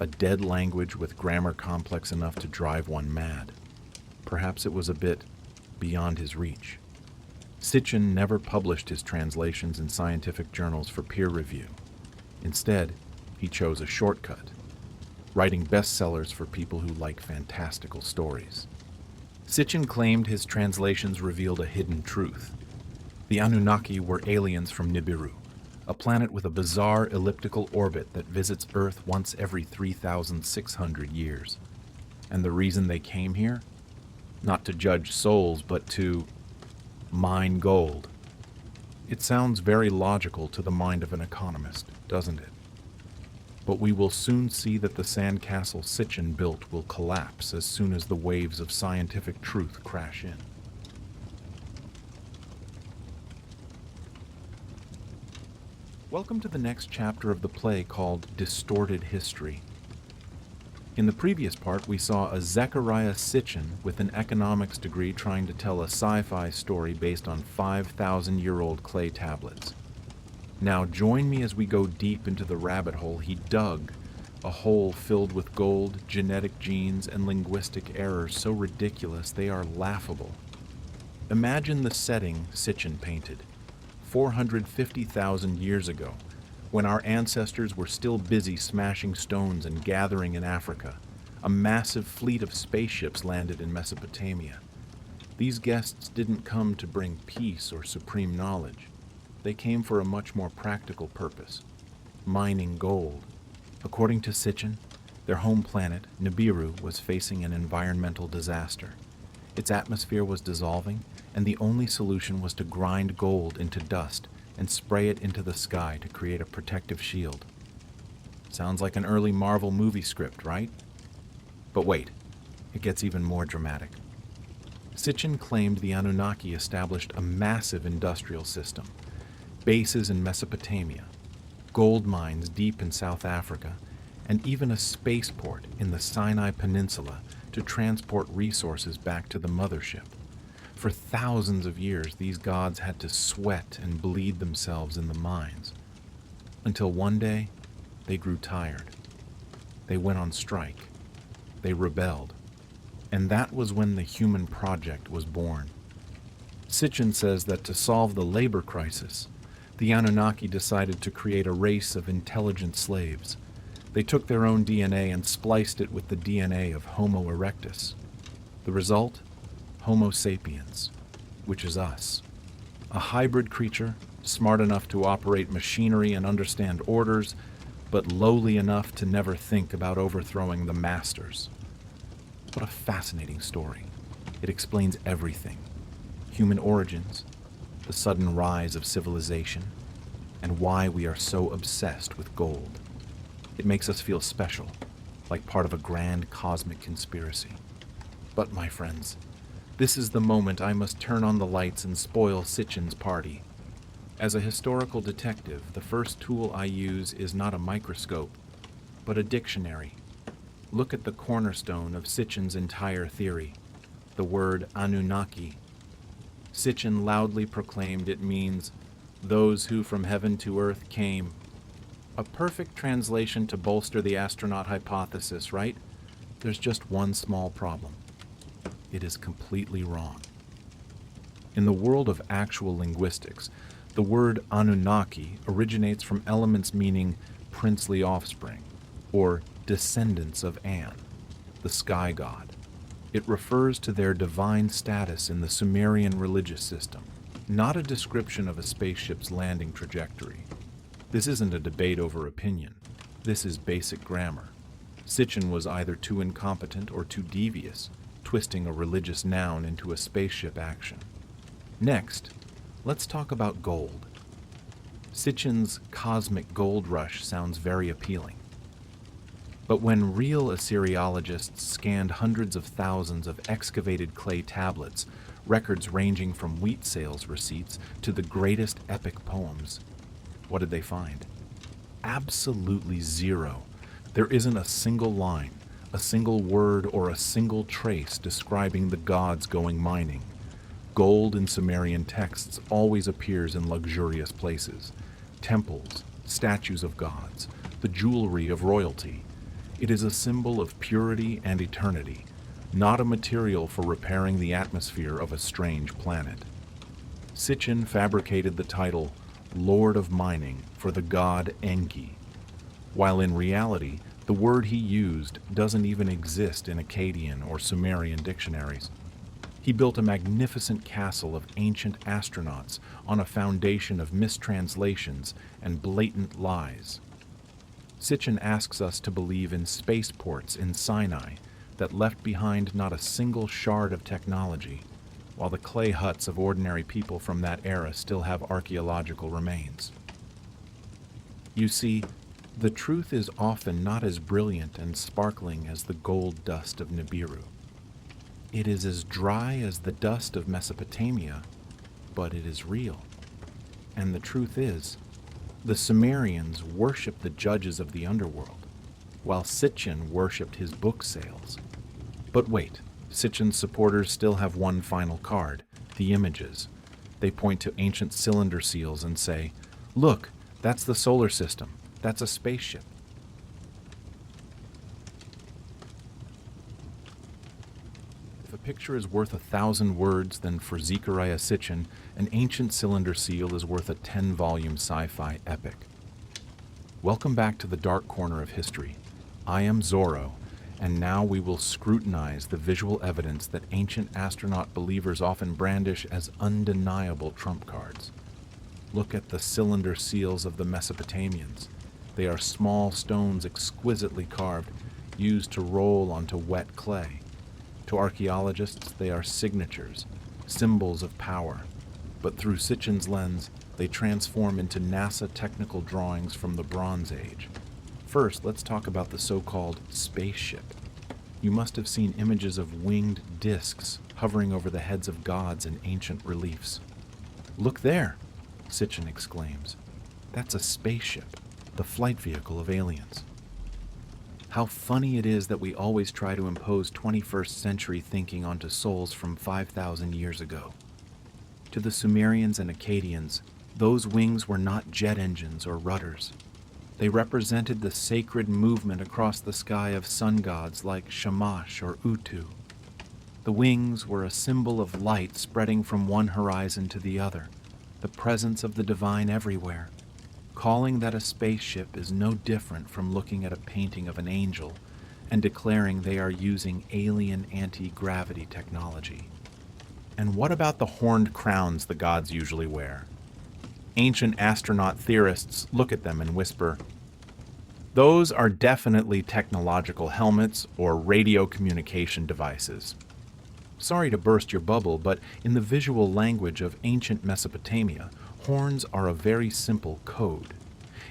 a dead language with grammar complex enough to drive one mad. Perhaps it was a bit beyond his reach. Sitchin never published his translations in scientific journals for peer review. Instead, he chose a shortcut, writing bestsellers for people who like fantastical stories. Sitchin claimed his translations revealed a hidden truth. The Anunnaki were aliens from Nibiru, a planet with a bizarre elliptical orbit that visits Earth once every 3,600 years. And the reason they came here? Not to judge souls, but to mine gold. It sounds very logical to the mind of an economist, doesn't it? But we will soon see that the sandcastle Sitchin built will collapse as soon as the waves of scientific truth crash in. Welcome to the next chapter of the play called Distorted History. In the previous part, we saw a Zecharia Sitchin with an economics degree trying to tell a sci-fi story based on 5,000-year-old clay tablets. Now join me as we go deep into the rabbit hole he dug, a hole filled with gold, genetic genes, and linguistic errors so ridiculous they are laughable. Imagine the setting Sitchin painted. 450,000 years ago, when our ancestors were still busy smashing stones and gathering in Africa, a massive fleet of spaceships landed in Mesopotamia. These guests didn't come to bring peace or supreme knowledge. They came for a much more practical purpose, mining gold. According to Sitchin, their home planet, Nibiru, was facing an environmental disaster. Its atmosphere was dissolving, and the only solution was to grind gold into dust and spray it into the sky to create a protective shield. Sounds like an early Marvel movie script, right? But wait, it gets even more dramatic. Sitchin claimed the Anunnaki established a massive industrial system, bases in Mesopotamia, gold mines deep in South Africa, and even a spaceport in the Sinai Peninsula to transport resources back to the mothership. For thousands of years, these gods had to sweat and bleed themselves in the mines, until one day, they grew tired. They went on strike. They rebelled. And that was when the human project was born. Sitchin says that to solve the labor crisis, the Anunnaki decided to create a race of intelligent slaves. They took their own DNA and spliced it with the DNA of Homo erectus. The result? Homo sapiens, which is us. A hybrid creature smart enough to operate machinery and understand orders, but lowly enough to never think about overthrowing the masters. What a fascinating story. It explains everything. Human origins, the sudden rise of civilization, and why we are so obsessed with gold. It makes us feel special, like part of a grand cosmic conspiracy. But, my friends, this is the moment I must turn on the lights and spoil Sitchin's party. As a historical detective, the first tool I use is not a microscope, but a dictionary. Look at the cornerstone of Sitchin's entire theory, the word Anunnaki. Sitchin loudly proclaimed it means, "those who from heaven to earth came." A perfect translation to bolster the astronaut hypothesis, right? There's just one small problem. It is completely wrong. In the world of actual linguistics, the word Anunnaki originates from elements meaning princely offspring, or descendants of An, the sky god. It refers to their divine status in the Sumerian religious system, not a description of a spaceship's landing trajectory. This isn't a debate over opinion. This is basic grammar. Sitchin was either too incompetent or too devious, twisting a religious noun into a spaceship action. Next, let's talk about gold. Sitchin's cosmic gold rush sounds very appealing. But when real Assyriologists scanned hundreds of thousands of excavated clay tablets, records ranging from wheat sales receipts to the greatest epic poems, what did they find? Absolutely zero. There isn't a single line, a single word, or a single trace describing the gods going mining. Gold in Sumerian texts always appears in luxurious places. Temples, statues of gods, the jewelry of royalty. It is a symbol of purity and eternity, not a material for repairing the atmosphere of a strange planet. Sitchin fabricated the title Lord of Mining for the god Enki, while in reality, the word he used doesn't even exist in Akkadian or Sumerian dictionaries. He built a magnificent castle of ancient astronauts on a foundation of mistranslations and blatant lies. Sitchin asks us to believe in spaceports in Sinai that left behind not a single shard of technology, while the clay huts of ordinary people from that era still have archaeological remains. You see, the truth is often not as brilliant and sparkling as the gold dust of Nibiru. It is as dry as the dust of Mesopotamia, but it is real. And the truth is, the Sumerians worshipped the judges of the underworld, while Sitchin worshipped his book sales. But wait, Sitchin's supporters still have one final card, the images. They point to ancient cylinder seals and say, "Look, that's the solar system. That's a spaceship." If a picture is worth 1,000 words, then for Zechariah Sitchin, an ancient cylinder seal is worth a 10-volume sci-fi epic. Welcome back to the dark corner of history. I am Zorro, and now we will scrutinize the visual evidence that ancient astronaut believers often brandish as undeniable trump cards. Look at the cylinder seals of the Mesopotamians. They are small stones exquisitely carved, used to roll onto wet clay. To archaeologists, they are signatures, symbols of power. But through Sitchin's lens, they transform into NASA technical drawings from the Bronze Age. First, let's talk about the so-called spaceship. You must have seen images of winged discs hovering over the heads of gods in ancient reliefs. "Look there," Sitchin exclaims. "That's a spaceship, the flight vehicle of aliens." How funny it is that we always try to impose 21st century thinking onto souls from 5,000 years ago. To the Sumerians and Akkadians, those wings were not jet engines or rudders. They represented the sacred movement across the sky of sun gods like Shamash or Utu. The wings were a symbol of light spreading from one horizon to the other, the presence of the divine everywhere. Calling that a spaceship is no different from looking at a painting of an angel and declaring they are using alien anti-gravity technology. And what about the horned crowns the gods usually wear? ancient astronaut theorists look at them and whisper, "Those are definitely technological helmets or radio communication devices." Sorry to burst your bubble, but in the visual language of ancient Mesopotamia, horns are a very simple code.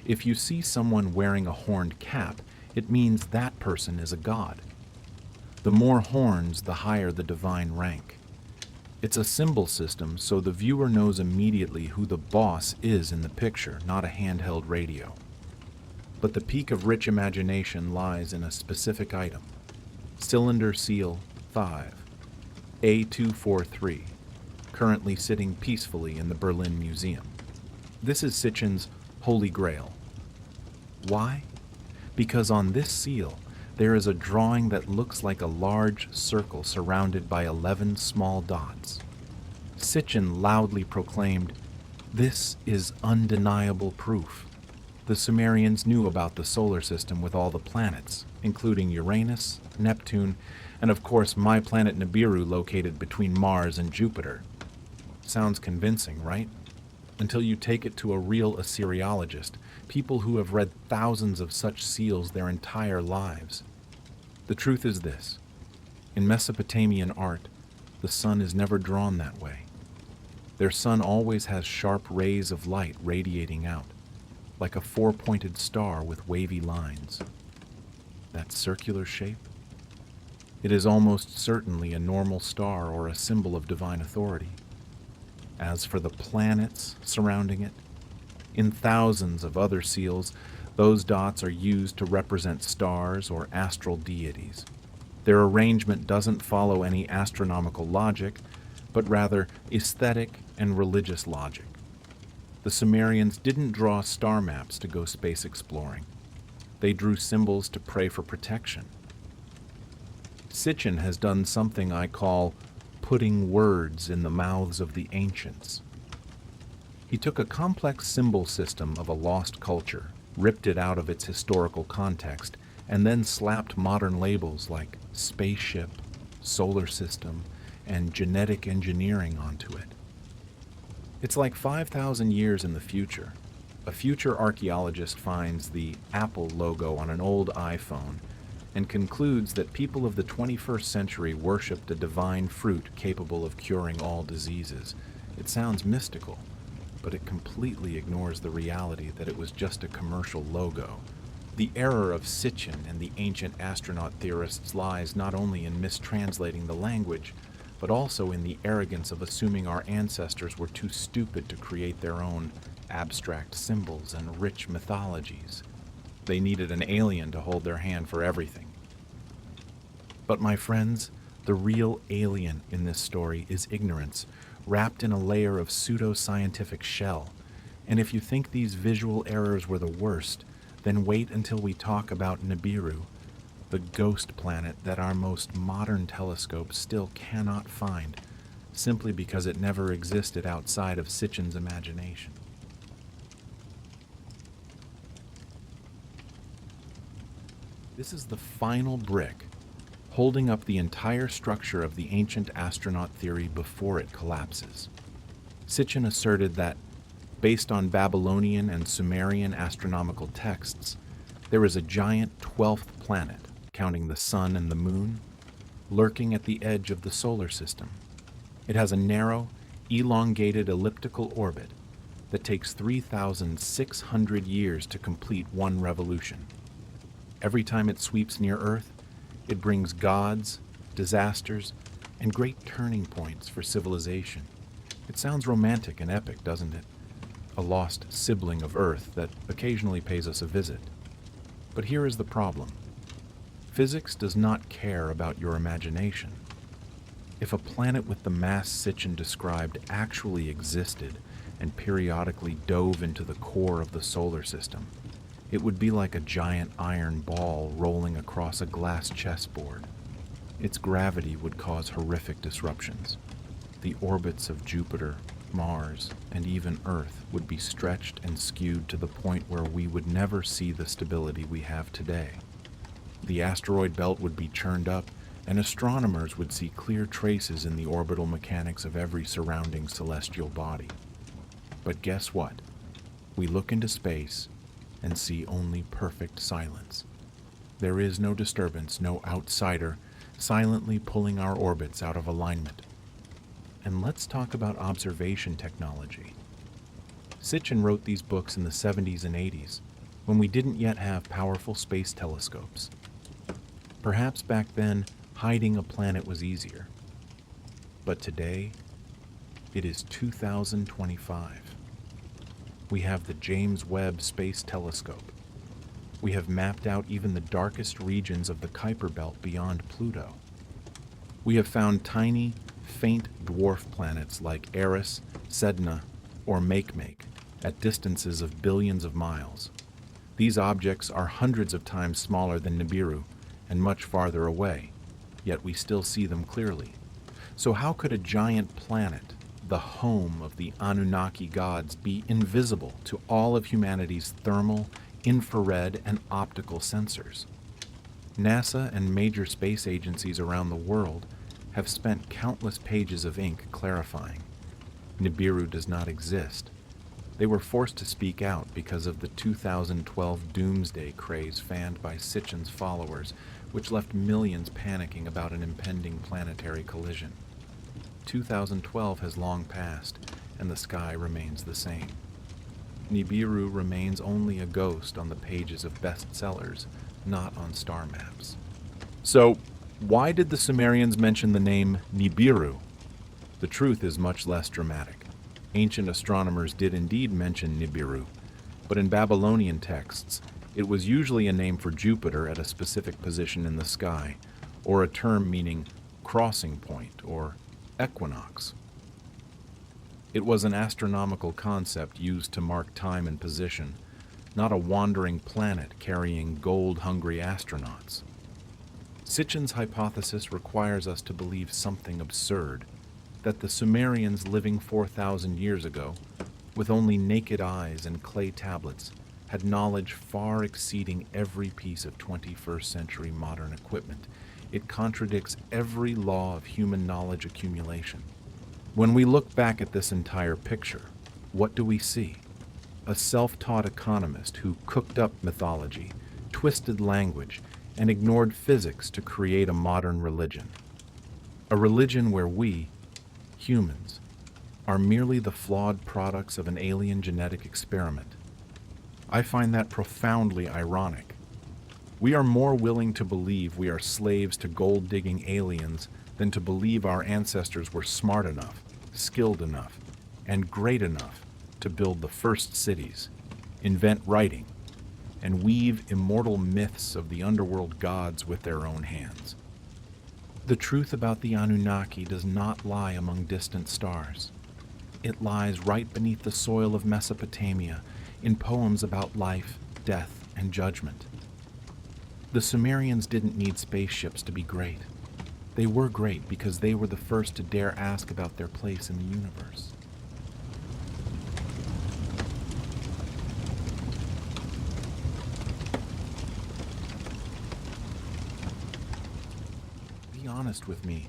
If you see someone wearing a horned cap, it means that person is a god. The more horns, the higher the divine rank. It's a symbol system, so the viewer knows immediately who the boss is in the picture, not a handheld radio. But the peak of rich imagination lies in a specific item. Cylinder Seal 5, A243, currently sitting peacefully in the Berlin Museum. This is Sitchin's Holy Grail. Why? Because on this seal, there is a drawing that looks like a large circle surrounded by 11 small dots. Sitchin loudly proclaimed, "This is undeniable proof." The Sumerians knew about the solar system with all the planets, including Uranus, Neptune, and of course my planet Nibiru located between Mars and Jupiter. Sounds convincing, right? Until you take it to a real Assyriologist, people who have read thousands of such seals their entire lives. The truth is this: in Mesopotamian art, the sun is never drawn that way. Their sun always has sharp rays of light radiating out, like a four-pointed star with wavy lines. That circular shape? It is almost certainly a normal star or a symbol of divine authority. As for the planets surrounding it, in thousands of other seals, those dots are used to represent stars or astral deities. Their arrangement doesn't follow any astronomical logic, but rather aesthetic and religious logic. The Sumerians didn't draw star maps to go space exploring. They drew symbols to pray for protection. Sitchin has done something I call putting words in the mouths of the ancients. He took a complex symbol system of a lost culture, ripped it out of its historical context, and then slapped modern labels like spaceship, solar system, and genetic engineering onto it. It's like 5,000 years in the future. A future archaeologist finds the Apple logo on an old iPhone and concludes that people of the 21st century worshipped a divine fruit capable of curing all diseases. It sounds mystical, but it completely ignores the reality that it was just a commercial logo. The error of Sitchin and the ancient astronaut theorists lies not only in mistranslating the language, but also in the arrogance of assuming our ancestors were too stupid to create their own abstract symbols and rich mythologies. They needed an alien to hold their hand for everything. But my friends, the real alien in this story is ignorance, wrapped in a layer of pseudo-scientific shell. And if you think these visual errors were the worst, then wait until we talk about Nibiru, the ghost planet that our most modern telescopes still cannot find, simply because it never existed outside of Sitchin's imagination. This is the final brick, holding up the entire structure of the ancient astronaut theory before it collapses. Sitchin asserted that, based on Babylonian and Sumerian astronomical texts, there is a giant 12th planet, counting the sun and the moon, lurking at the edge of the solar system. It has a narrow, elongated elliptical orbit that takes 3,600 years to complete one revolution. Every time it sweeps near Earth, it brings gods, disasters, and great turning points for civilization. It sounds romantic and epic, doesn't it? A lost sibling of Earth that occasionally pays us a visit. But here is the problem. Physics does not care about your imagination. If a planet with the mass Sitchin described actually existed and periodically dove into the core of the solar system, it would be like a giant iron ball rolling across a glass chessboard. Its gravity would cause horrific disruptions. The orbits of Jupiter, Mars, and even Earth would be stretched and skewed to the point where we would never see the stability we have today. The asteroid belt would be churned up, and astronomers would see clear traces in the orbital mechanics of every surrounding celestial body. But guess what? We look into space and see only perfect silence. There is no disturbance, no outsider, silently pulling our orbits out of alignment. And let's talk about observation technology. Sitchin wrote these books in the 70s and 80s, when we didn't yet have powerful space telescopes. Perhaps back then, hiding a planet was easier. But today, it is 2025. We have the James Webb Space Telescope. We have mapped out even the darkest regions of the Kuiper Belt beyond Pluto. We have found tiny, faint dwarf planets like Eris, Sedna, or Makemake at distances of billions of miles. These objects are hundreds of times smaller than Nibiru and much farther away, yet we still see them clearly. So how could a giant planet, the home of the Anunnaki gods, be invisible to all of humanity's thermal, infrared, and optical sensors? NASA and major space agencies around the world have spent countless pages of ink clarifying. Nibiru does not exist. They were forced to speak out because of the 2012 doomsday craze fanned by Sitchin's followers, which left millions panicking about an impending planetary collision. 2012 has long passed, and the sky remains the same. Nibiru remains only a ghost on the pages of bestsellers, not on star maps. So, why did the Sumerians mention the name Nibiru? The truth is much less dramatic. Ancient astronomers did indeed mention Nibiru, but in Babylonian texts, it was usually a name for Jupiter at a specific position in the sky, or a term meaning crossing point or equinox. It was an astronomical concept used to mark time and position, not a wandering planet carrying gold-hungry astronauts. Sitchin's hypothesis requires us to believe something absurd, that the Sumerians living 4,000 years ago, with only naked eyes and clay tablets, had knowledge far exceeding every piece of 21st century modern equipment. It contradicts every law of human knowledge accumulation. When we look back at this entire picture, what do we see? A self-taught economist who cooked up mythology, twisted language, and ignored physics to create a modern religion. A religion where we, humans, are merely the flawed products of an alien genetic experiment. I find that profoundly ironic. We are more willing to believe we are slaves to gold-digging aliens than to believe our ancestors were smart enough, skilled enough, and great enough to build the first cities, invent writing, and weave immortal myths of the underworld gods with their own hands. The truth about the Anunnaki does not lie among distant stars. It lies right beneath the soil of Mesopotamia in poems about life, death, and judgment. The Sumerians didn't need spaceships to be great. They were great because they were the first to dare ask about their place in the universe. Be honest with me.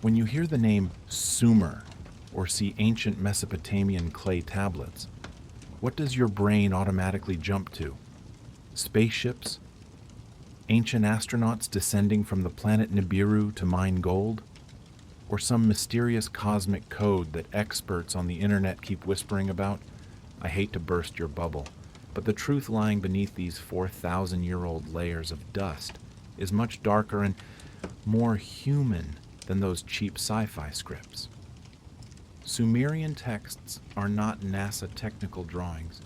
When you hear the name Sumer or see ancient Mesopotamian clay tablets, what does your brain automatically jump to? Spaceships? Ancient astronauts descending from the planet Nibiru to mine gold? Or some mysterious cosmic code that experts on the internet keep whispering about? I hate to burst your bubble, but the truth lying beneath these 4,000-year-old layers of dust is much darker and more human than those cheap sci-fi scripts. Sumerian texts are not NASA technical drawings.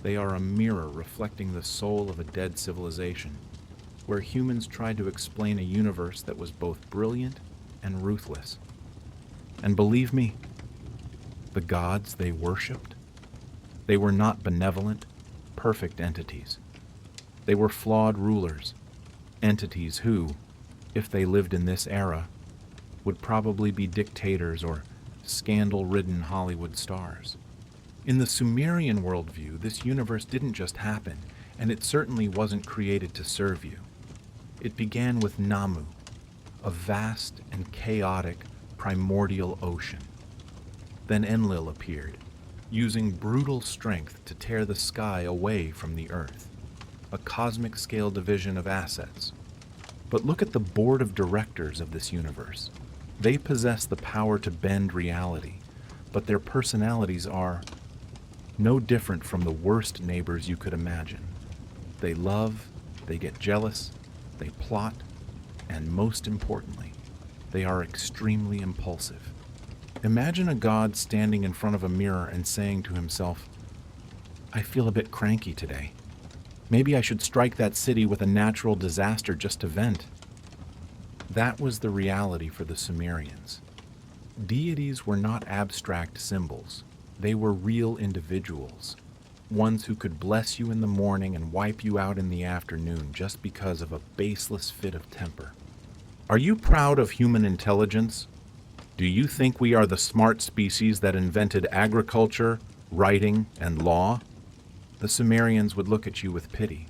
They are a mirror reflecting the soul of a dead civilization, where humans tried to explain a universe that was both brilliant and ruthless. And believe me, the gods they worshipped, they were not benevolent, perfect entities. They were flawed rulers, entities who, if they lived in this era, would probably be dictators or scandal-ridden Hollywood stars. In the Sumerian worldview, this universe didn't just happen, and it certainly wasn't created to serve you. It began with Nammu, a vast and chaotic primordial ocean. Then Enlil appeared, using brutal strength to tear the sky away from the earth, a cosmic scale division of assets. But look at the board of directors of this universe. They possess the power to bend reality, but their personalities are no different from the worst neighbors you could imagine. They love, they get jealous, they plot, and most importantly, they are extremely impulsive. Imagine a god standing in front of a mirror and saying to himself, "I feel a bit cranky today. Maybe I should strike that city with a natural disaster just to vent." That was the reality for the Sumerians. Deities were not abstract symbols. They were real individuals, ones who could bless you in the morning and wipe you out in the afternoon just because of a baseless fit of temper. Are you proud of human intelligence? Do you think we are the smart species that invented agriculture, writing, and law? The Sumerians would look at you with pity.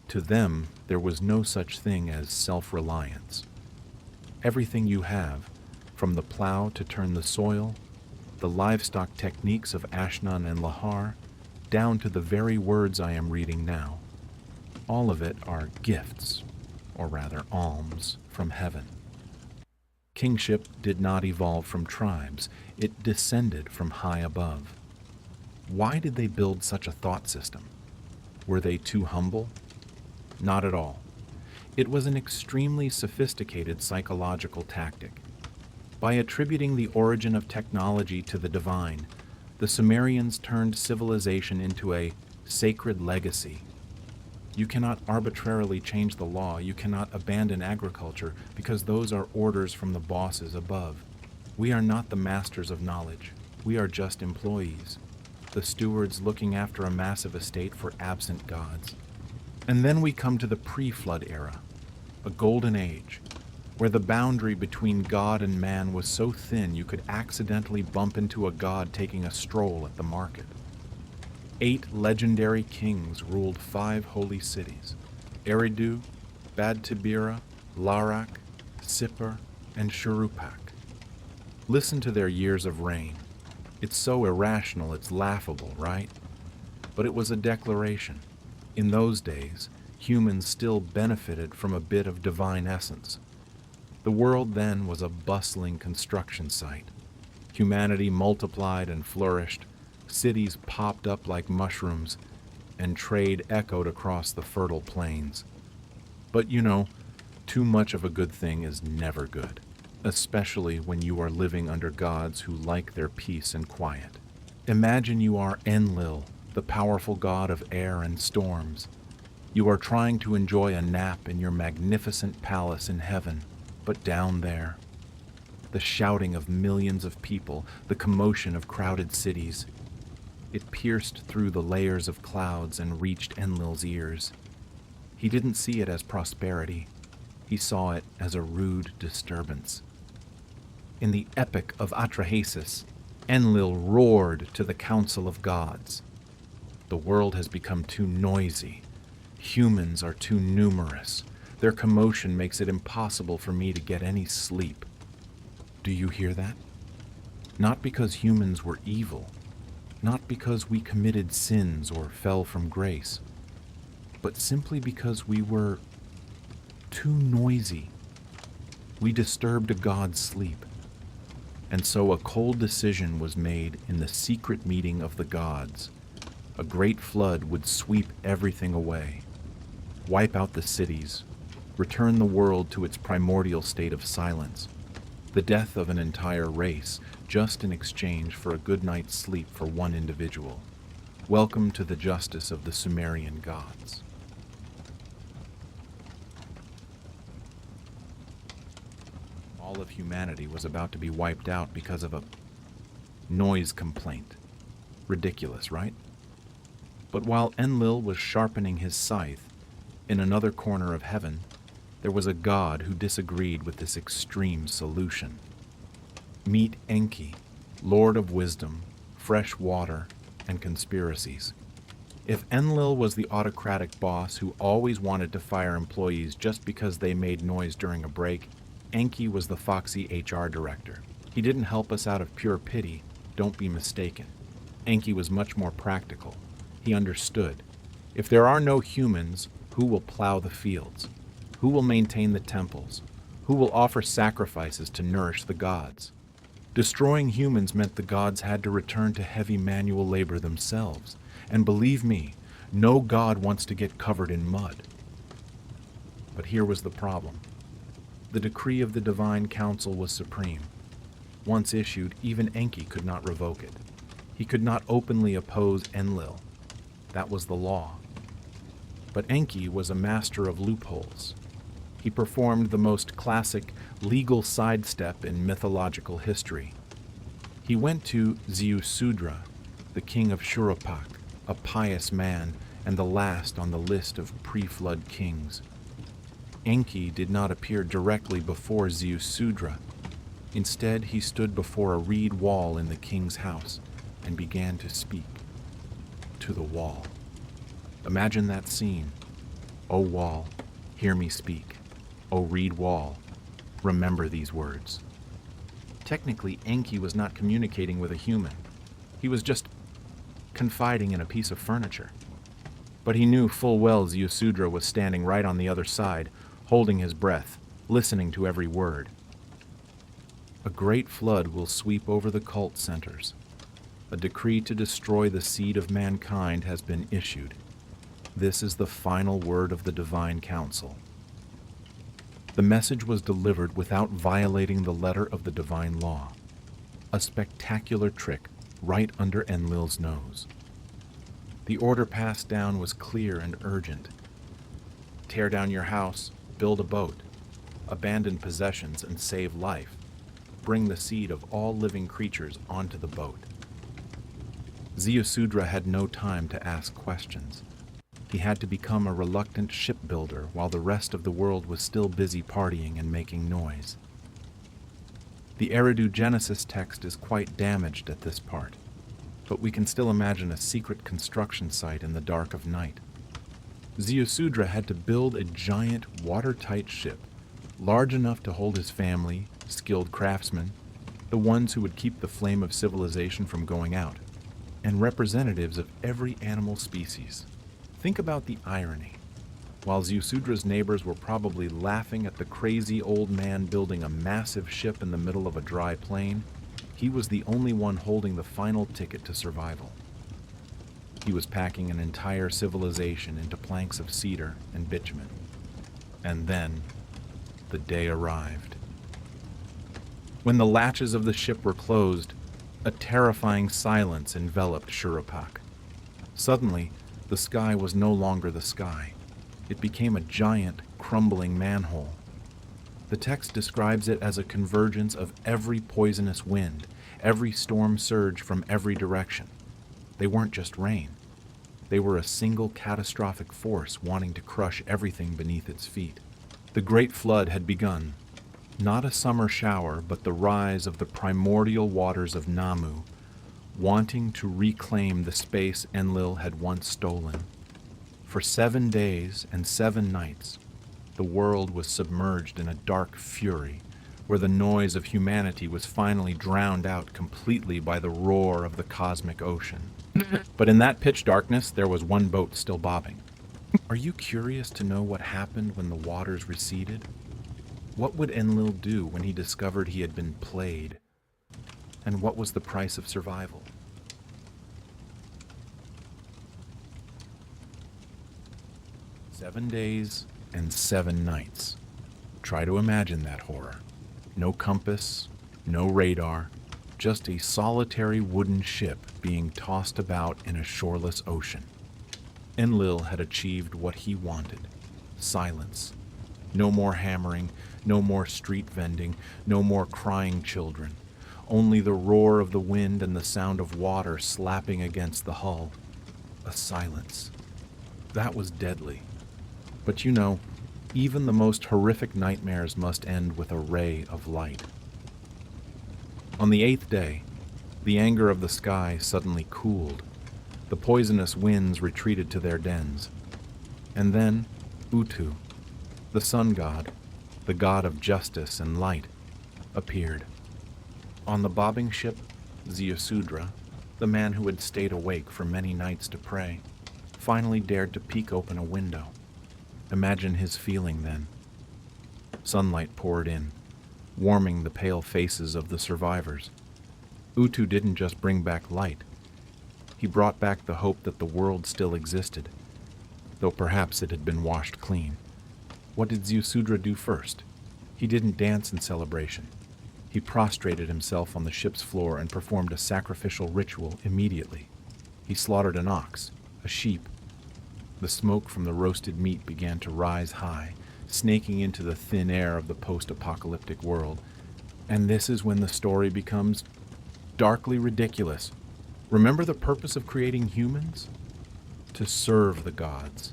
To them, there was no such thing as self-reliance. Everything you have, from the plow to turn the soil, the livestock techniques of Ashnan and Lahar, down to the very words I am reading now, all of it are gifts, or rather alms, from heaven. Kingship did not evolve from tribes, it descended from high above. Why did they build such a thought system? Were they too humble? Not at all. It was an extremely sophisticated psychological tactic. By attributing the origin of technology to the divine, the Sumerians turned civilization into a sacred legacy. You cannot arbitrarily change the law, you cannot abandon agriculture, because those are orders from the bosses above. We are not the masters of knowledge, we are just employees, the stewards looking after a massive estate for absent gods. And then we come to the pre-flood era, a golden age, where the boundary between God and man was so thin you could accidentally bump into a god taking a stroll at the market. 8 legendary kings ruled 5 holy cities: Eridu, Bad Tibira, Larak, Sippar, and Shuruppak. Listen to their years of reign. It's so irrational it's laughable, right? But it was a declaration. In those days, humans still benefited from a bit of divine essence. The world then was a bustling construction site. Humanity multiplied and flourished, cities popped up like mushrooms, and trade echoed across the fertile plains. But you know, too much of a good thing is never good, especially when you are living under gods who like their peace and quiet. Imagine you are Enlil, the powerful god of air and storms. You are trying to enjoy a nap in your magnificent palace in heaven, but down there, the shouting of millions of people, the commotion of crowded cities, it pierced through the layers of clouds and reached Enlil's ears. He didn't see it as prosperity. He saw it as a rude disturbance. In the epic of Atrahasis, Enlil roared to the council of gods. The world has become too noisy. Humans are too numerous. Their commotion makes it impossible for me to get any sleep. Do you hear that? Not because humans were evil, not because we committed sins or fell from grace, but simply because we were too noisy. We disturbed a god's sleep. And so a cold decision was made in the secret meeting of the gods. A great flood would sweep everything away, wipe out the cities, return the world to its primordial state of silence, the death of an entire race, just in exchange for a good night's sleep for one individual. Welcome to the justice of the Sumerian gods. All of humanity was about to be wiped out because of a noise complaint. Ridiculous, right? But while Enlil was sharpening his scythe, in another corner of heaven, there was a god who disagreed with this extreme solution. Meet Enki, lord of wisdom, fresh water, and conspiracies. If Enlil was the autocratic boss who always wanted to fire employees just because they made noise during a break, Enki was the foxy HR director. He didn't help us out of pure pity, don't be mistaken. Enki was much more practical. He understood. If there are no humans, who will plow the fields? Who will maintain the temples? Who will offer sacrifices to nourish the gods? Destroying humans meant the gods had to return to heavy manual labor themselves. And believe me, no god wants to get covered in mud. But here was the problem. The decree of the Divine Council was supreme. Once issued, even Enki could not revoke it. He could not openly oppose Enlil. That was the law. But Enki was a master of loopholes. He performed the most classic legal sidestep in mythological history. He went to Ziusudra, the king of Shuruppak, a pious man and the last on the list of pre-flood kings. Enki did not appear directly before Ziusudra. Instead, he stood before a reed wall in the king's house and began to speak to the wall. Imagine that scene. O wall, hear me speak. O reed wall, remember these words. Technically, Enki was not communicating with a human. He was just confiding in a piece of furniture. But he knew full well Ziusudra was standing right on the other side, holding his breath, listening to every word. A great flood will sweep over the cult centers. A decree to destroy the seed of mankind has been issued. This is the final word of the Divine Council. The message was delivered without violating the letter of the divine law. A spectacular trick right under Enlil's nose. The order passed down was clear and urgent. Tear down your house, build a boat, abandon possessions and save life. Bring the seed of all living creatures onto the boat. Ziusudra had no time to ask questions. He had to become a reluctant shipbuilder while the rest of the world was still busy partying and making noise. The Eridu Genesis text is quite damaged at this part, but we can still imagine a secret construction site in the dark of night. Ziusudra had to build a giant, watertight ship, large enough to hold his family, skilled craftsmen, the ones who would keep the flame of civilization from going out, and representatives of every animal species. Think about the irony. While Ziusudra's neighbors were probably laughing at the crazy old man building a massive ship in the middle of a dry plain, he was the only one holding the final ticket to survival. He was packing an entire civilization into planks of cedar and bitumen. And then, the day arrived. When the latches of the ship were closed, a terrifying silence enveloped Shuruppak. Suddenly, the sky was no longer the sky. It became a giant, crumbling manhole. The text describes it as a convergence of every poisonous wind, every storm surge from every direction. They weren't just rain. They were a single catastrophic force wanting to crush everything beneath its feet. The Great Flood had begun. Not a summer shower, but the rise of the primordial waters of Nammu, wanting to reclaim the space Enlil had once stolen. For 7 days and 7 nights, the world was submerged in a dark fury, where the noise of humanity was finally drowned out completely by the roar of the cosmic ocean. But in that pitch darkness, there was one boat still bobbing. Are you curious to know what happened when the waters receded? What would Enlil do when he discovered he had been played? And what was the price of survival? "7 days and 7 nights. Try to imagine that horror. No compass, no radar, just a solitary wooden ship being tossed about in a shoreless ocean. Enlil had achieved what he wanted. Silence. No more hammering, no more street vending, no more crying children. Only the roar of the wind and the sound of water slapping against the hull. A silence. That was deadly. But you know, even the most horrific nightmares must end with a ray of light. On the 8th day, the anger of the sky suddenly cooled. The poisonous winds retreated to their dens. And then Utu, the sun god, the god of justice and light, appeared. On the bobbing ship, Ziusudra, the man who had stayed awake for many nights to pray, finally dared to peek open a window. Imagine his feeling then. Sunlight poured in, warming the pale faces of the survivors. Utu didn't just bring back light. He brought back the hope that the world still existed, though perhaps it had been washed clean. What did Ziusudra do first? He didn't dance in celebration. He prostrated himself on the ship's floor and performed a sacrificial ritual immediately. He slaughtered an ox, a sheep. The smoke from the roasted meat began to rise high, snaking into the thin air of the post-apocalyptic world. And this is when the story becomes darkly ridiculous. Remember the purpose of creating humans? To serve the gods,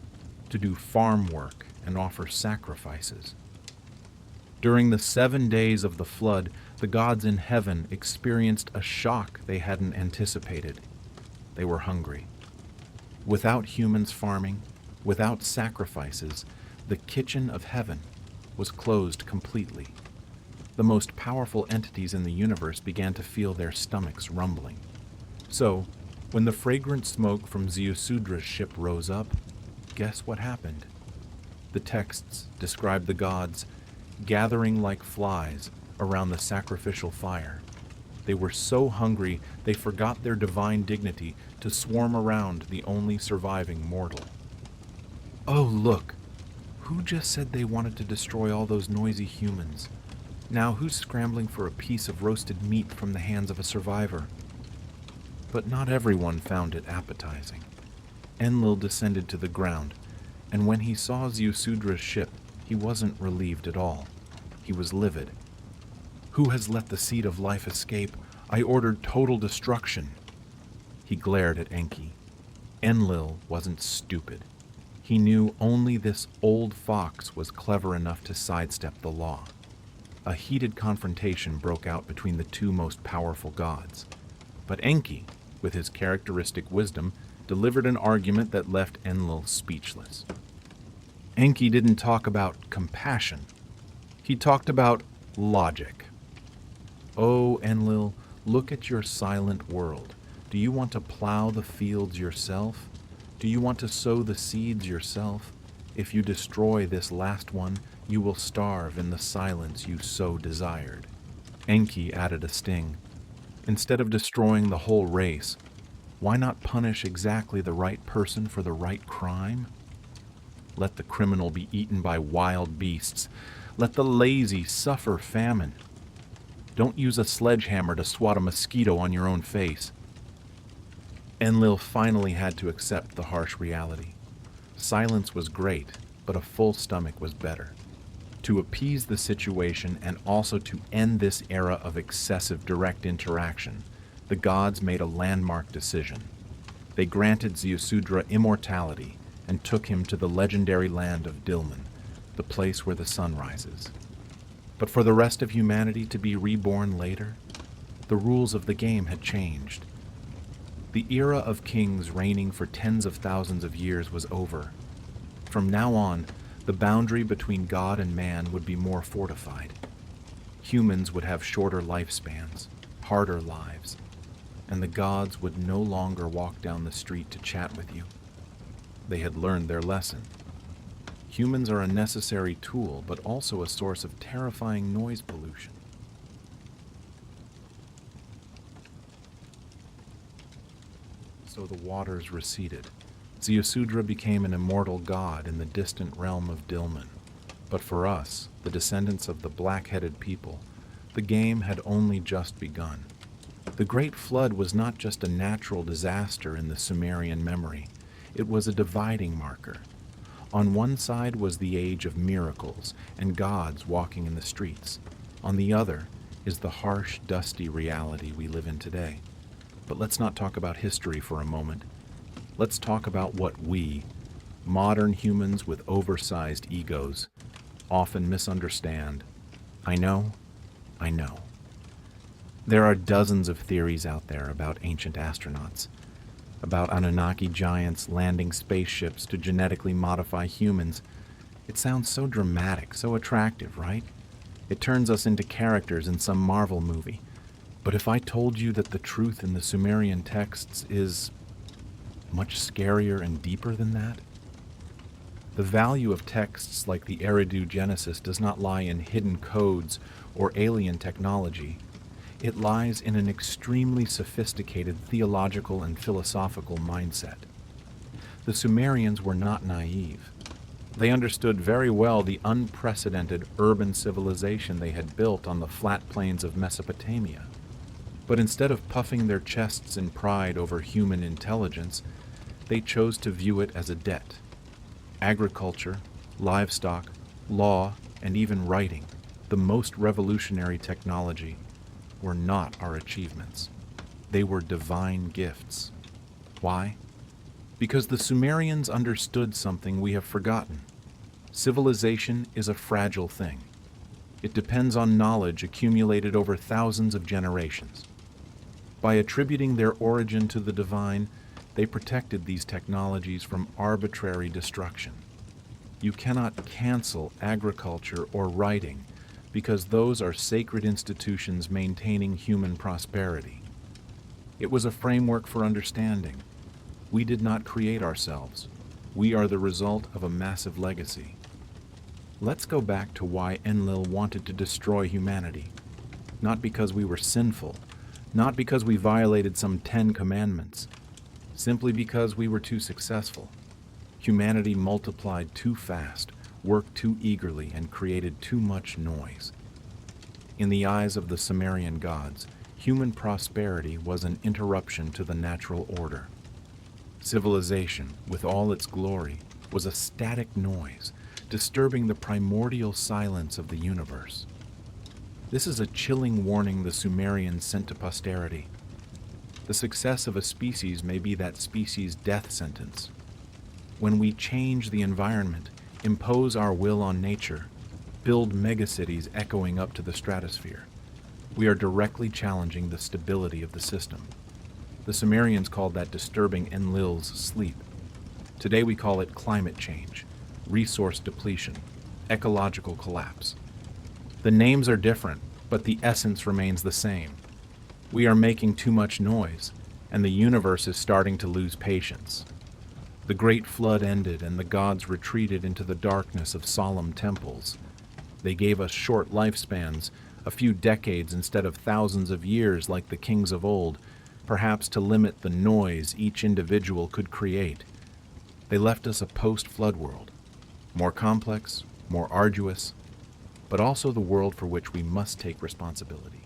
to do farm work and offer sacrifices. During the 7 days of the flood, the gods in heaven experienced a shock they hadn't anticipated. They were hungry. Without humans farming, without sacrifices, the kitchen of heaven was closed completely. The most powerful entities in the universe began to feel their stomachs rumbling. So, when the fragrant smoke from Ziusudra's ship rose up, guess what happened? The texts describe the gods gathering like flies around the sacrificial fire. They were so hungry they forgot their divine dignity to swarm around the only surviving mortal. Oh, look! Who just said they wanted to destroy all those noisy humans? Now who's scrambling for a piece of roasted meat from the hands of a survivor? But not everyone found it appetizing. Enlil descended to the ground, and when he saw Ziusudra's ship, he wasn't relieved at all. He was livid. Who has let the seed of life escape? I ordered total destruction. He glared at Enki. Enlil wasn't stupid. He knew only this old fox was clever enough to sidestep the law. A heated confrontation broke out between the two most powerful gods. But Enki, with his characteristic wisdom, delivered an argument that left Enlil speechless. Enki didn't talk about compassion. He talked about logic. Oh, Enlil, look at your silent world. Do you want to plow the fields yourself? Do you want to sow the seeds yourself? If you destroy this last one, you will starve in the silence you so desired. Enki added a sting. Instead of destroying the whole race, why not punish exactly the right person for the right crime? Let the criminal be eaten by wild beasts. Let the lazy suffer famine. Don't use a sledgehammer to swat a mosquito on your own face. Enlil finally had to accept the harsh reality. Silence was great, but a full stomach was better. To appease the situation and also to end this era of excessive direct interaction, the gods made a landmark decision. They granted Ziusudra immortality and took him to the legendary land of Dilmun, the place where the sun rises. But for the rest of humanity to be reborn later, the rules of the game had changed. The era of kings reigning for tens of thousands of years was over. From now on, the boundary between God and man would be more fortified. Humans would have shorter lifespans, harder lives, and the gods would no longer walk down the street to chat with you. They had learned their lesson. Humans are a necessary tool, but also a source of terrifying noise pollution. So the waters receded. Ziusudra became an immortal god in the distant realm of Dilmun. But for us, the descendants of the black-headed people, the game had only just begun. The Great Flood was not just a natural disaster in the Sumerian memory. It was a dividing marker. On one side was the age of miracles and gods walking in the streets. On the other is the harsh, dusty reality we live in today. But let's not talk about history for a moment. Let's talk about what we, modern humans with oversized egos, often misunderstand. I know. There are dozens of theories out there about ancient astronauts, about Anunnaki giants landing spaceships to genetically modify humans. It sounds so dramatic, so attractive, right? It turns us into characters in some Marvel movie. But if I told you that the truth in the Sumerian texts is much scarier and deeper than that? The value of texts like the Eridu Genesis does not lie in hidden codes or alien technology. It lies in an extremely sophisticated theological and philosophical mindset. The Sumerians were not naive. They understood very well the unprecedented urban civilization they had built on the flat plains of Mesopotamia. But instead of puffing their chests in pride over human intelligence, they chose to view it as a debt. Agriculture, livestock, law, and even writing, the most revolutionary technology, were not our achievements. They were divine gifts. Why? Because the Sumerians understood something we have forgotten. Civilization is a fragile thing. It depends on knowledge accumulated over thousands of generations. By attributing their origin to the divine, they protected these technologies from arbitrary destruction. You cannot cancel agriculture or writing because those are sacred institutions maintaining human prosperity. It was a framework for understanding. We did not create ourselves. We are the result of a massive legacy. Let's go back to why Enlil wanted to destroy humanity. Not because we were sinful, not because we violated some 10 commandments, simply because we were too successful. Humanity multiplied too fast, worked too eagerly, and created too much noise. In the eyes of the Sumerian gods, human prosperity was an interruption to the natural order. Civilization, with all its glory, was a static noise, disturbing the primordial silence of the universe. This is a chilling warning the Sumerians sent to posterity. The success of a species may be that species' death sentence. When we change the environment, impose our will on nature, build megacities echoing up to the stratosphere, we are directly challenging the stability of the system. The Sumerians called that disturbing Enlil's sleep. Today we call it climate change, resource depletion, ecological collapse. The names are different, but the essence remains the same. We are making too much noise, and the universe is starting to lose patience. The great flood ended, and the gods retreated into the darkness of solemn temples. They gave us short lifespans, a few decades instead of thousands of years like the kings of old, perhaps to limit the noise each individual could create. They left us a post-flood world, more complex, more arduous, but also the world for which we must take responsibility.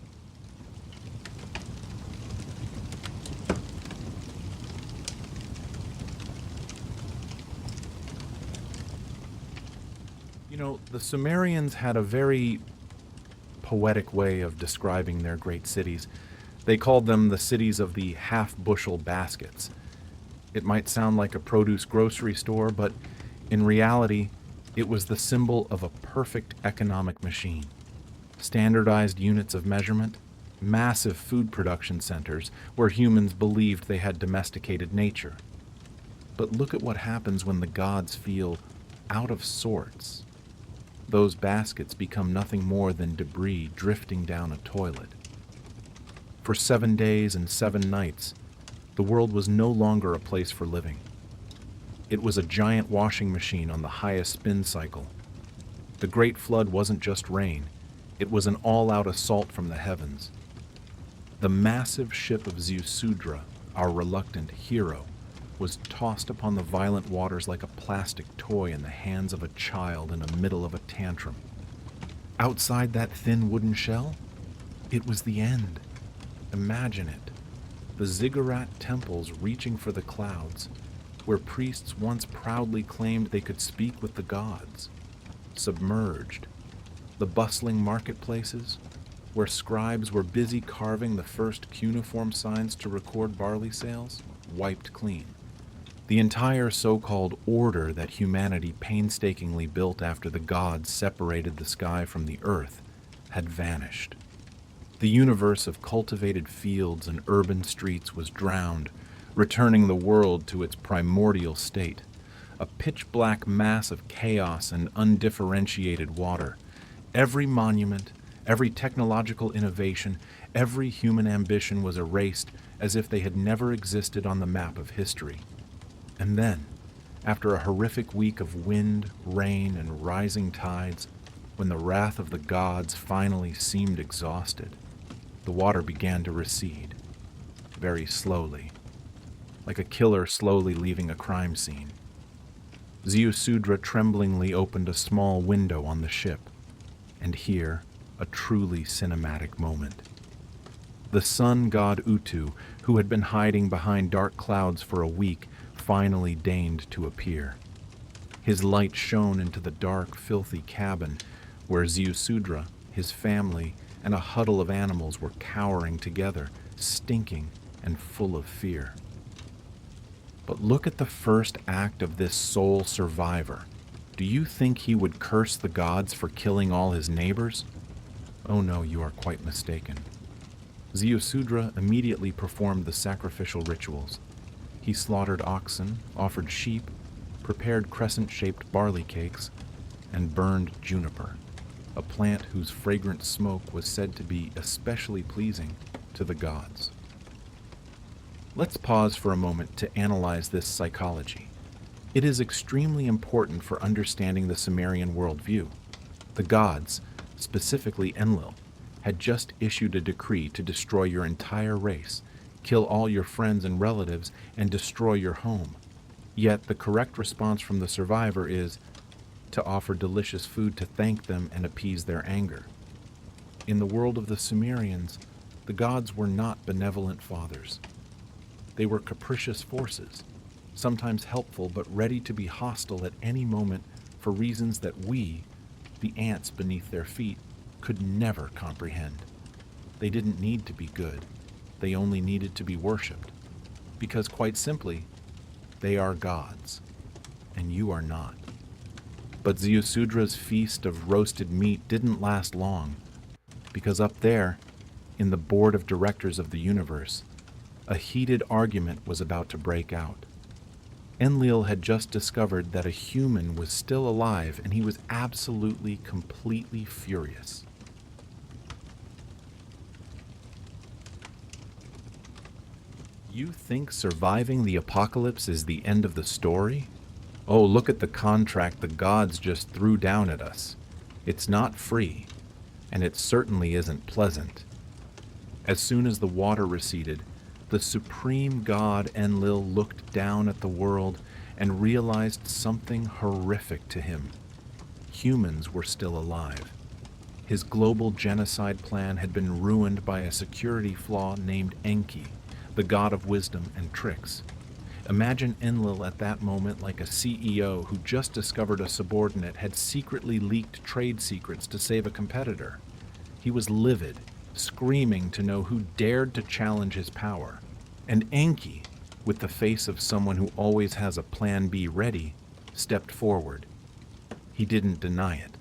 You know, the Sumerians had a very poetic way of describing their great cities. They called them the cities of the half-bushel baskets. It might sound like a produce grocery store, but in reality, it was the symbol of a perfect economic machine. Standardized units of measurement, massive food production centers where humans believed they had domesticated nature. But look at what happens when the gods feel out of sorts. Those baskets become nothing more than debris drifting down a toilet. For 7 days and 7 nights, the world was no longer a place for living. It was a giant washing machine on the highest spin cycle. The Great Flood wasn't just rain, it was an all-out assault from the heavens. The massive ship of Zeusudra, our reluctant hero, was tossed upon the violent waters like a plastic toy in the hands of a child in the middle of a tantrum. Outside that thin wooden shell, it was the end. Imagine it. The ziggurat temples reaching for the clouds, where priests once proudly claimed they could speak with the gods, submerged. The bustling marketplaces, where scribes were busy carving the first cuneiform signs to record barley sales, wiped clean. The entire so-called order that humanity painstakingly built after the gods separated the sky from the earth had vanished. The universe of cultivated fields and urban streets was drowned, returning the world to its primordial state, a pitch-black mass of chaos and undifferentiated water. Every monument, every technological innovation, Every human ambition was erased as if they had never existed on the map of history. And then, after a horrific week of wind, rain, and rising tides, when the wrath of the gods finally seemed exhausted, the water began to recede, very slowly, like a killer slowly leaving a crime scene. Ziusudra tremblingly opened a small window on the ship, and here, a truly cinematic moment. The sun god Utu, who had been hiding behind dark clouds for a week, finally deigned to appear. His light shone into the dark, filthy cabin where Ziusudra, his family, and a huddle of animals were cowering together, stinking and full of fear. But look at the first act of this sole survivor. Do you think he would curse the gods for killing all his neighbors? Oh no, you are quite mistaken. Ziusudra immediately performed the sacrificial rituals. He slaughtered oxen, offered sheep, prepared crescent-shaped barley cakes, and burned juniper, a plant whose fragrant smoke was said to be especially pleasing to the gods. Let's pause for a moment to analyze this psychology. It is extremely important for understanding the Sumerian worldview. The gods, specifically Enlil, had just issued a decree to destroy your entire race, kill all your friends and relatives, and destroy your home. Yet the correct response from the survivor is to offer delicious food to thank them and appease their anger. In the world of the Sumerians, the gods were not benevolent fathers. They were capricious forces, sometimes helpful but ready to be hostile at any moment for reasons that we, the ants beneath their feet, could never comprehend. They didn't need to be good. They only needed to be worshipped. Because quite simply, they are gods, and you are not. But Ziusudra's feast of roasted meat didn't last long, because up there, in the board of directors of the universe, a heated argument was about to break out. Enlil had just discovered that a human was still alive, and he was absolutely, completely furious. You think surviving the apocalypse is the end of the story? Oh, look at the contract the gods just threw down at us. It's not free, and it certainly isn't pleasant. As soon as the water receded, the supreme god Enlil looked down at the world and realized something horrific to him. Humans were still alive. His global genocide plan had been ruined by a security flaw named Enki, the god of wisdom and tricks. Imagine Enlil at that moment like a CEO who just discovered a subordinate had secretly leaked trade secrets to save a competitor. He was livid, screaming to know who dared to challenge his power. And Enki, with the face of someone who always has a plan B ready, stepped forward. He didn't deny it.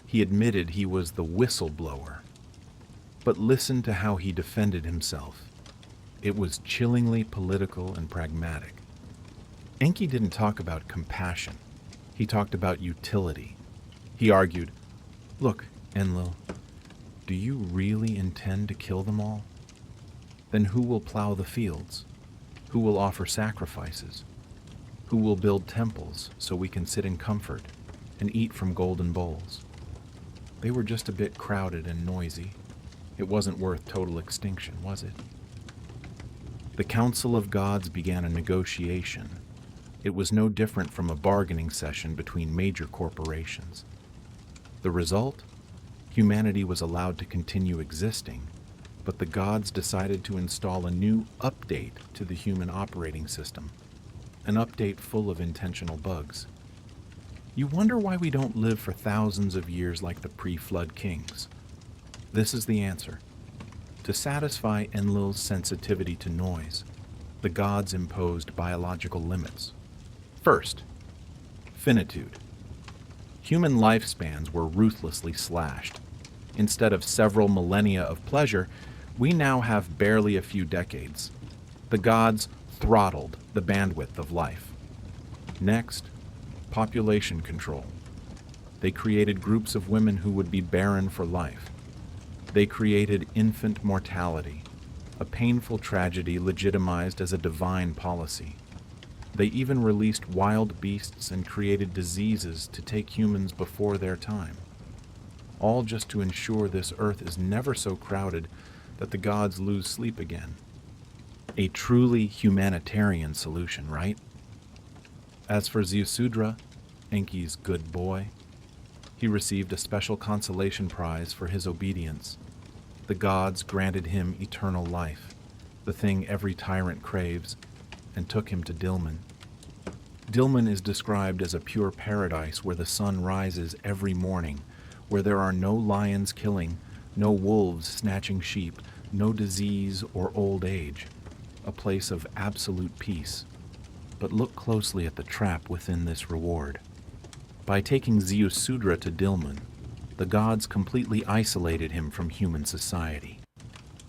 He admitted he was the whistleblower. But listen to how he defended himself. It was chillingly political and pragmatic. Enki didn't talk about compassion. He talked about utility. He argued, "Look, Enlil, do you really intend to kill them all? Then who will plow the fields? Who will offer sacrifices? Who will build temples so we can sit in comfort and eat from golden bowls?" They were just a bit crowded and noisy. It wasn't worth total extinction, was it? The Council of Gods began a negotiation. It was no different from a bargaining session between major corporations. The result? Humanity was allowed to continue existing, but the gods decided to install a new update to the human operating system, an update full of intentional bugs. You wonder why we don't live for thousands of years like the pre-flood kings. This is the answer. To satisfy Enlil's sensitivity to noise, the gods imposed biological limits. First, finitude. Human lifespans were ruthlessly slashed. Instead of several millennia of pleasure, we now have barely a few decades. The gods throttled the bandwidth of life. Next, population control. They created groups of women who would be barren for life. They created infant mortality, a painful tragedy legitimized as a divine policy. They even released wild beasts and created diseases to take humans before their time, all just to ensure this earth is never so crowded that the gods lose sleep again. A truly humanitarian solution, right? As for Ziusudra, Enki's good boy, he received a special consolation prize for his obedience. The gods granted him eternal life, the thing every tyrant craves, and took him to Dilmun. Dilmun is described as a pure paradise where the sun rises every morning, where there are no lions killing, no wolves snatching sheep, no disease or old age, a place of absolute peace. But look closely at the trap within this reward. By taking Ziusudra to Dilmun, the gods completely isolated him from human society.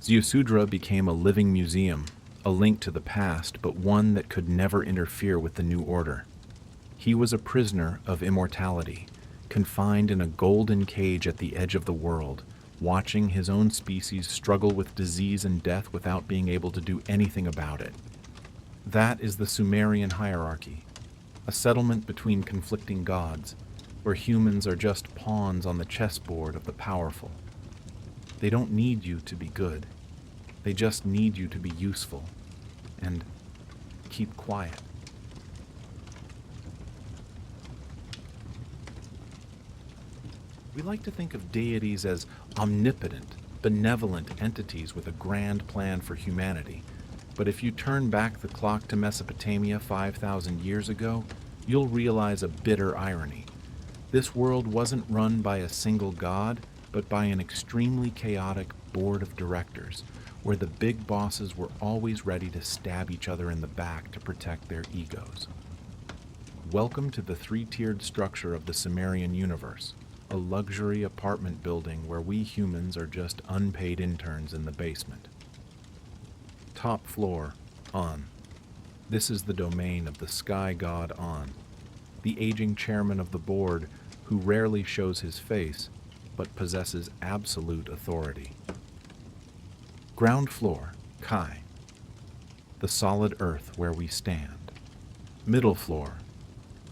Ziusudra became a living museum, a link to the past, but one that could never interfere with the new order. He was a prisoner of immortality, confined in a golden cage at the edge of the world, watching his own species struggle with disease and death without being able to do anything about it. That is the Sumerian hierarchy, a settlement between conflicting gods, where humans are just pawns on the chessboard of the powerful. They don't need you to be good. They just need you to be useful and keep quiet. We like to think of deities as omnipotent, benevolent entities with a grand plan for humanity. But if you turn back the clock to Mesopotamia 5,000 years ago, you'll realize a bitter irony. This world wasn't run by a single god, but by an extremely chaotic board of directors, where the big bosses were always ready to stab each other in the back to protect their egos. Welcome to the three-tiered structure of the Sumerian universe, a luxury apartment building where we humans are just unpaid interns in the basement. Top floor, On. This is the domain of the sky god On, the aging chairman of the board who rarely shows his face, but possesses absolute authority. Ground floor, Kai, the solid earth where we stand. Middle floor,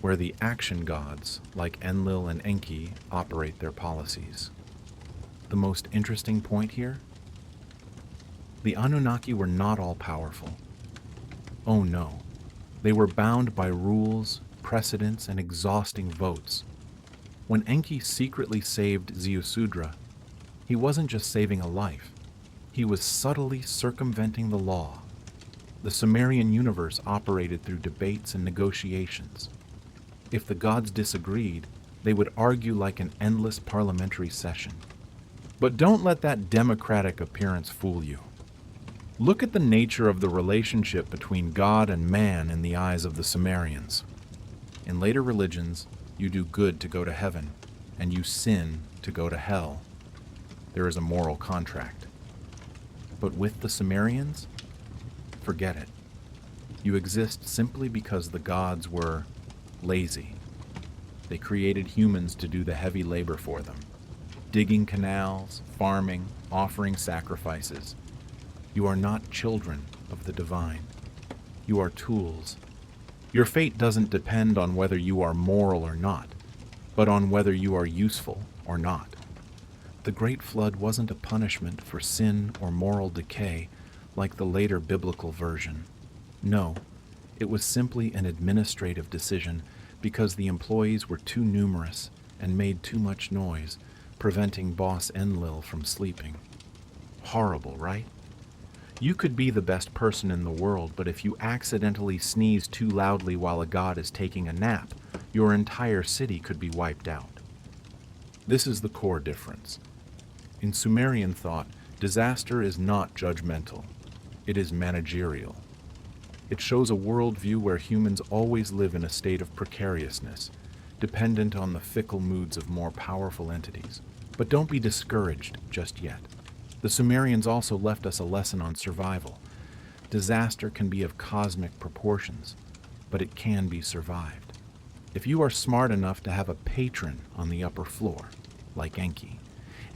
where the action gods, like Enlil and Enki, operate their policies. The most interesting point here? The Anunnaki were not all powerful. Oh no, they were bound by rules, precedents, and exhausting votes. When Enki secretly saved Ziusudra, he wasn't just saving a life. He was subtly circumventing the law. The Sumerian universe operated through debates and negotiations. If the gods disagreed, they would argue like an endless parliamentary session. But don't let that democratic appearance fool you. Look at the nature of the relationship between God and man in the eyes of the Sumerians. In later religions, you do good to go to heaven, and you sin to go to hell. There is a moral contract. But with the Sumerians, forget it. You exist simply because the gods were lazy. They created humans to do the heavy labor for them, digging canals, farming, offering sacrifices. You are not children of the divine. You are tools. Your fate doesn't depend on whether you are moral or not, but on whether you are useful or not. The Great Flood wasn't a punishment for sin or moral decay like the later biblical version. No, it was simply an administrative decision because the employees were too numerous and made too much noise, preventing Boss Enlil from sleeping. Horrible, right? You could be the best person in the world, but if you accidentally sneeze too loudly while a god is taking a nap, your entire city could be wiped out. This is the core difference. In Sumerian thought, disaster is not judgmental. It is managerial. It shows a worldview where humans always live in a state of precariousness, dependent on the fickle moods of more powerful entities. But don't be discouraged just yet. The Sumerians also left us a lesson on survival. Disaster can be of cosmic proportions, but it can be survived. If you are smart enough to have a patron on the upper floor, like Enki,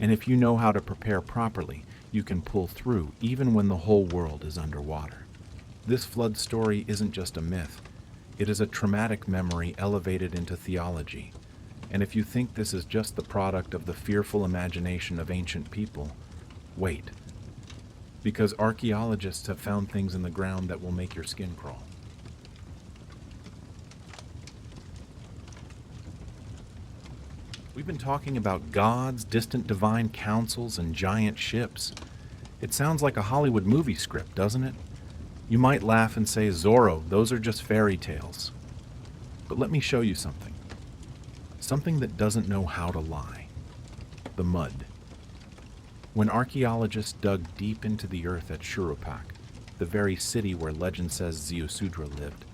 And if you know how to prepare properly, you can pull through even when the whole world is underwater. This flood story isn't just a myth. It is a traumatic memory elevated into theology. And if you think this is just the product of the fearful imagination of ancient people, wait. Because archaeologists have found things in the ground that will make your skin crawl. We've been talking about gods, distant divine councils, and giant ships. It sounds like a Hollywood movie script, doesn't it? You might laugh and say, Zorro, those are just fairy tales. But let me show you something. Something that doesn't know how to lie. The mud. When archaeologists dug deep into the earth at Shurupak, the very city where legend says Ziusudra lived,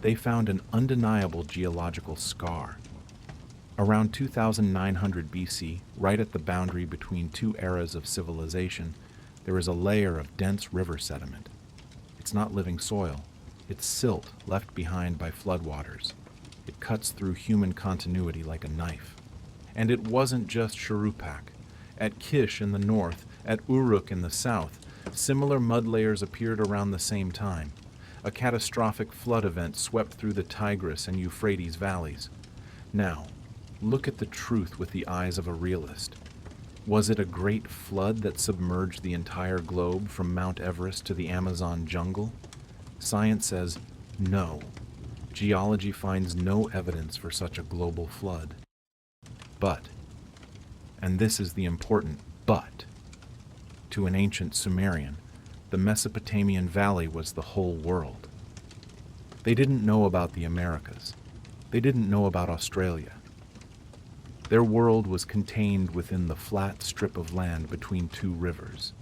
they found an undeniable geological scar. Around 2900 BC, right at the boundary between two eras of civilization, there is a layer of dense river sediment. It's not living soil. It's silt left behind by floodwaters. It cuts through human continuity like a knife. And it wasn't just Shurupak. At Kish in the north, at Uruk in the south, similar mud layers appeared around the same time. A catastrophic flood event swept through the Tigris and Euphrates valleys. Now, look at the truth with the eyes of a realist. Was it a great flood that submerged the entire globe from Mount Everest to the Amazon jungle? Science says no. Geology finds no evidence for such a global flood. But, and this is the important but, to an ancient Sumerian, the Mesopotamian valley was the whole world. They didn't know about the Americas. They didn't know about Australia. Their world was contained within the flat strip of land between two rivers.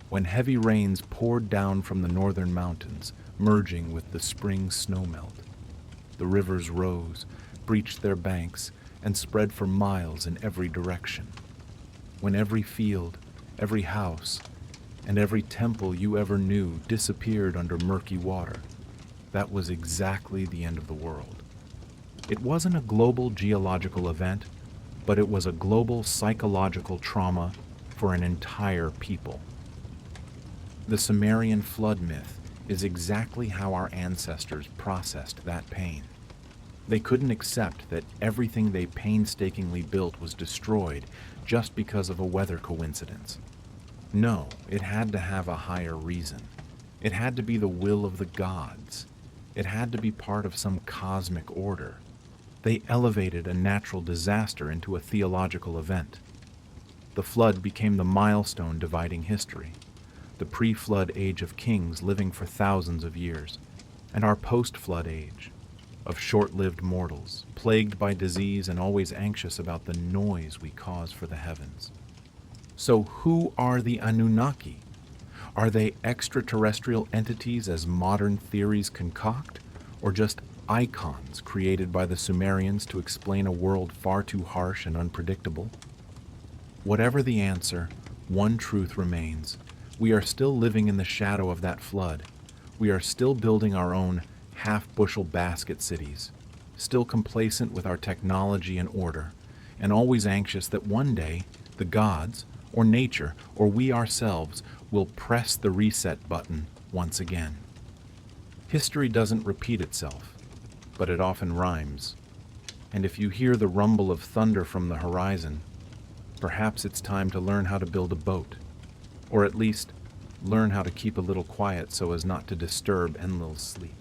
When heavy rains poured down from the northern mountains, merging with the spring snowmelt, the rivers rose, breached their banks, and spread for miles in every direction. When every field, every house, and every temple you ever knew disappeared under murky water, that was exactly the end of the world. It wasn't a global geological event, but it was a global psychological trauma for an entire people. The Sumerian flood myth is exactly how our ancestors processed that pain. They couldn't accept that everything they painstakingly built was destroyed just because of a weather coincidence. No, it had to have a higher reason. It had to be the will of the gods. It had to be part of some cosmic order. They elevated a natural disaster into a theological event. The flood became the milestone dividing history, the pre-flood age of kings living for thousands of years, and our post-flood age of short-lived mortals, plagued by disease and always anxious about the noise we cause for the heavens. So who are the Anunnaki? Are they extraterrestrial entities as modern theories concoct, or just icons created by the Sumerians to explain a world far too harsh and unpredictable? Whatever the answer, one truth remains. We are still living in the shadow of that flood. We are still building our own half-bushel basket cities, still complacent with our technology and order, and always anxious that one day the gods, or nature, or we ourselves will press the reset button once again. History doesn't repeat itself, but it often rhymes. And if you hear the rumble of thunder from the horizon, perhaps it's time to learn how to build a boat, or at least learn how to keep a little quiet so as not to disturb Enlil's sleep.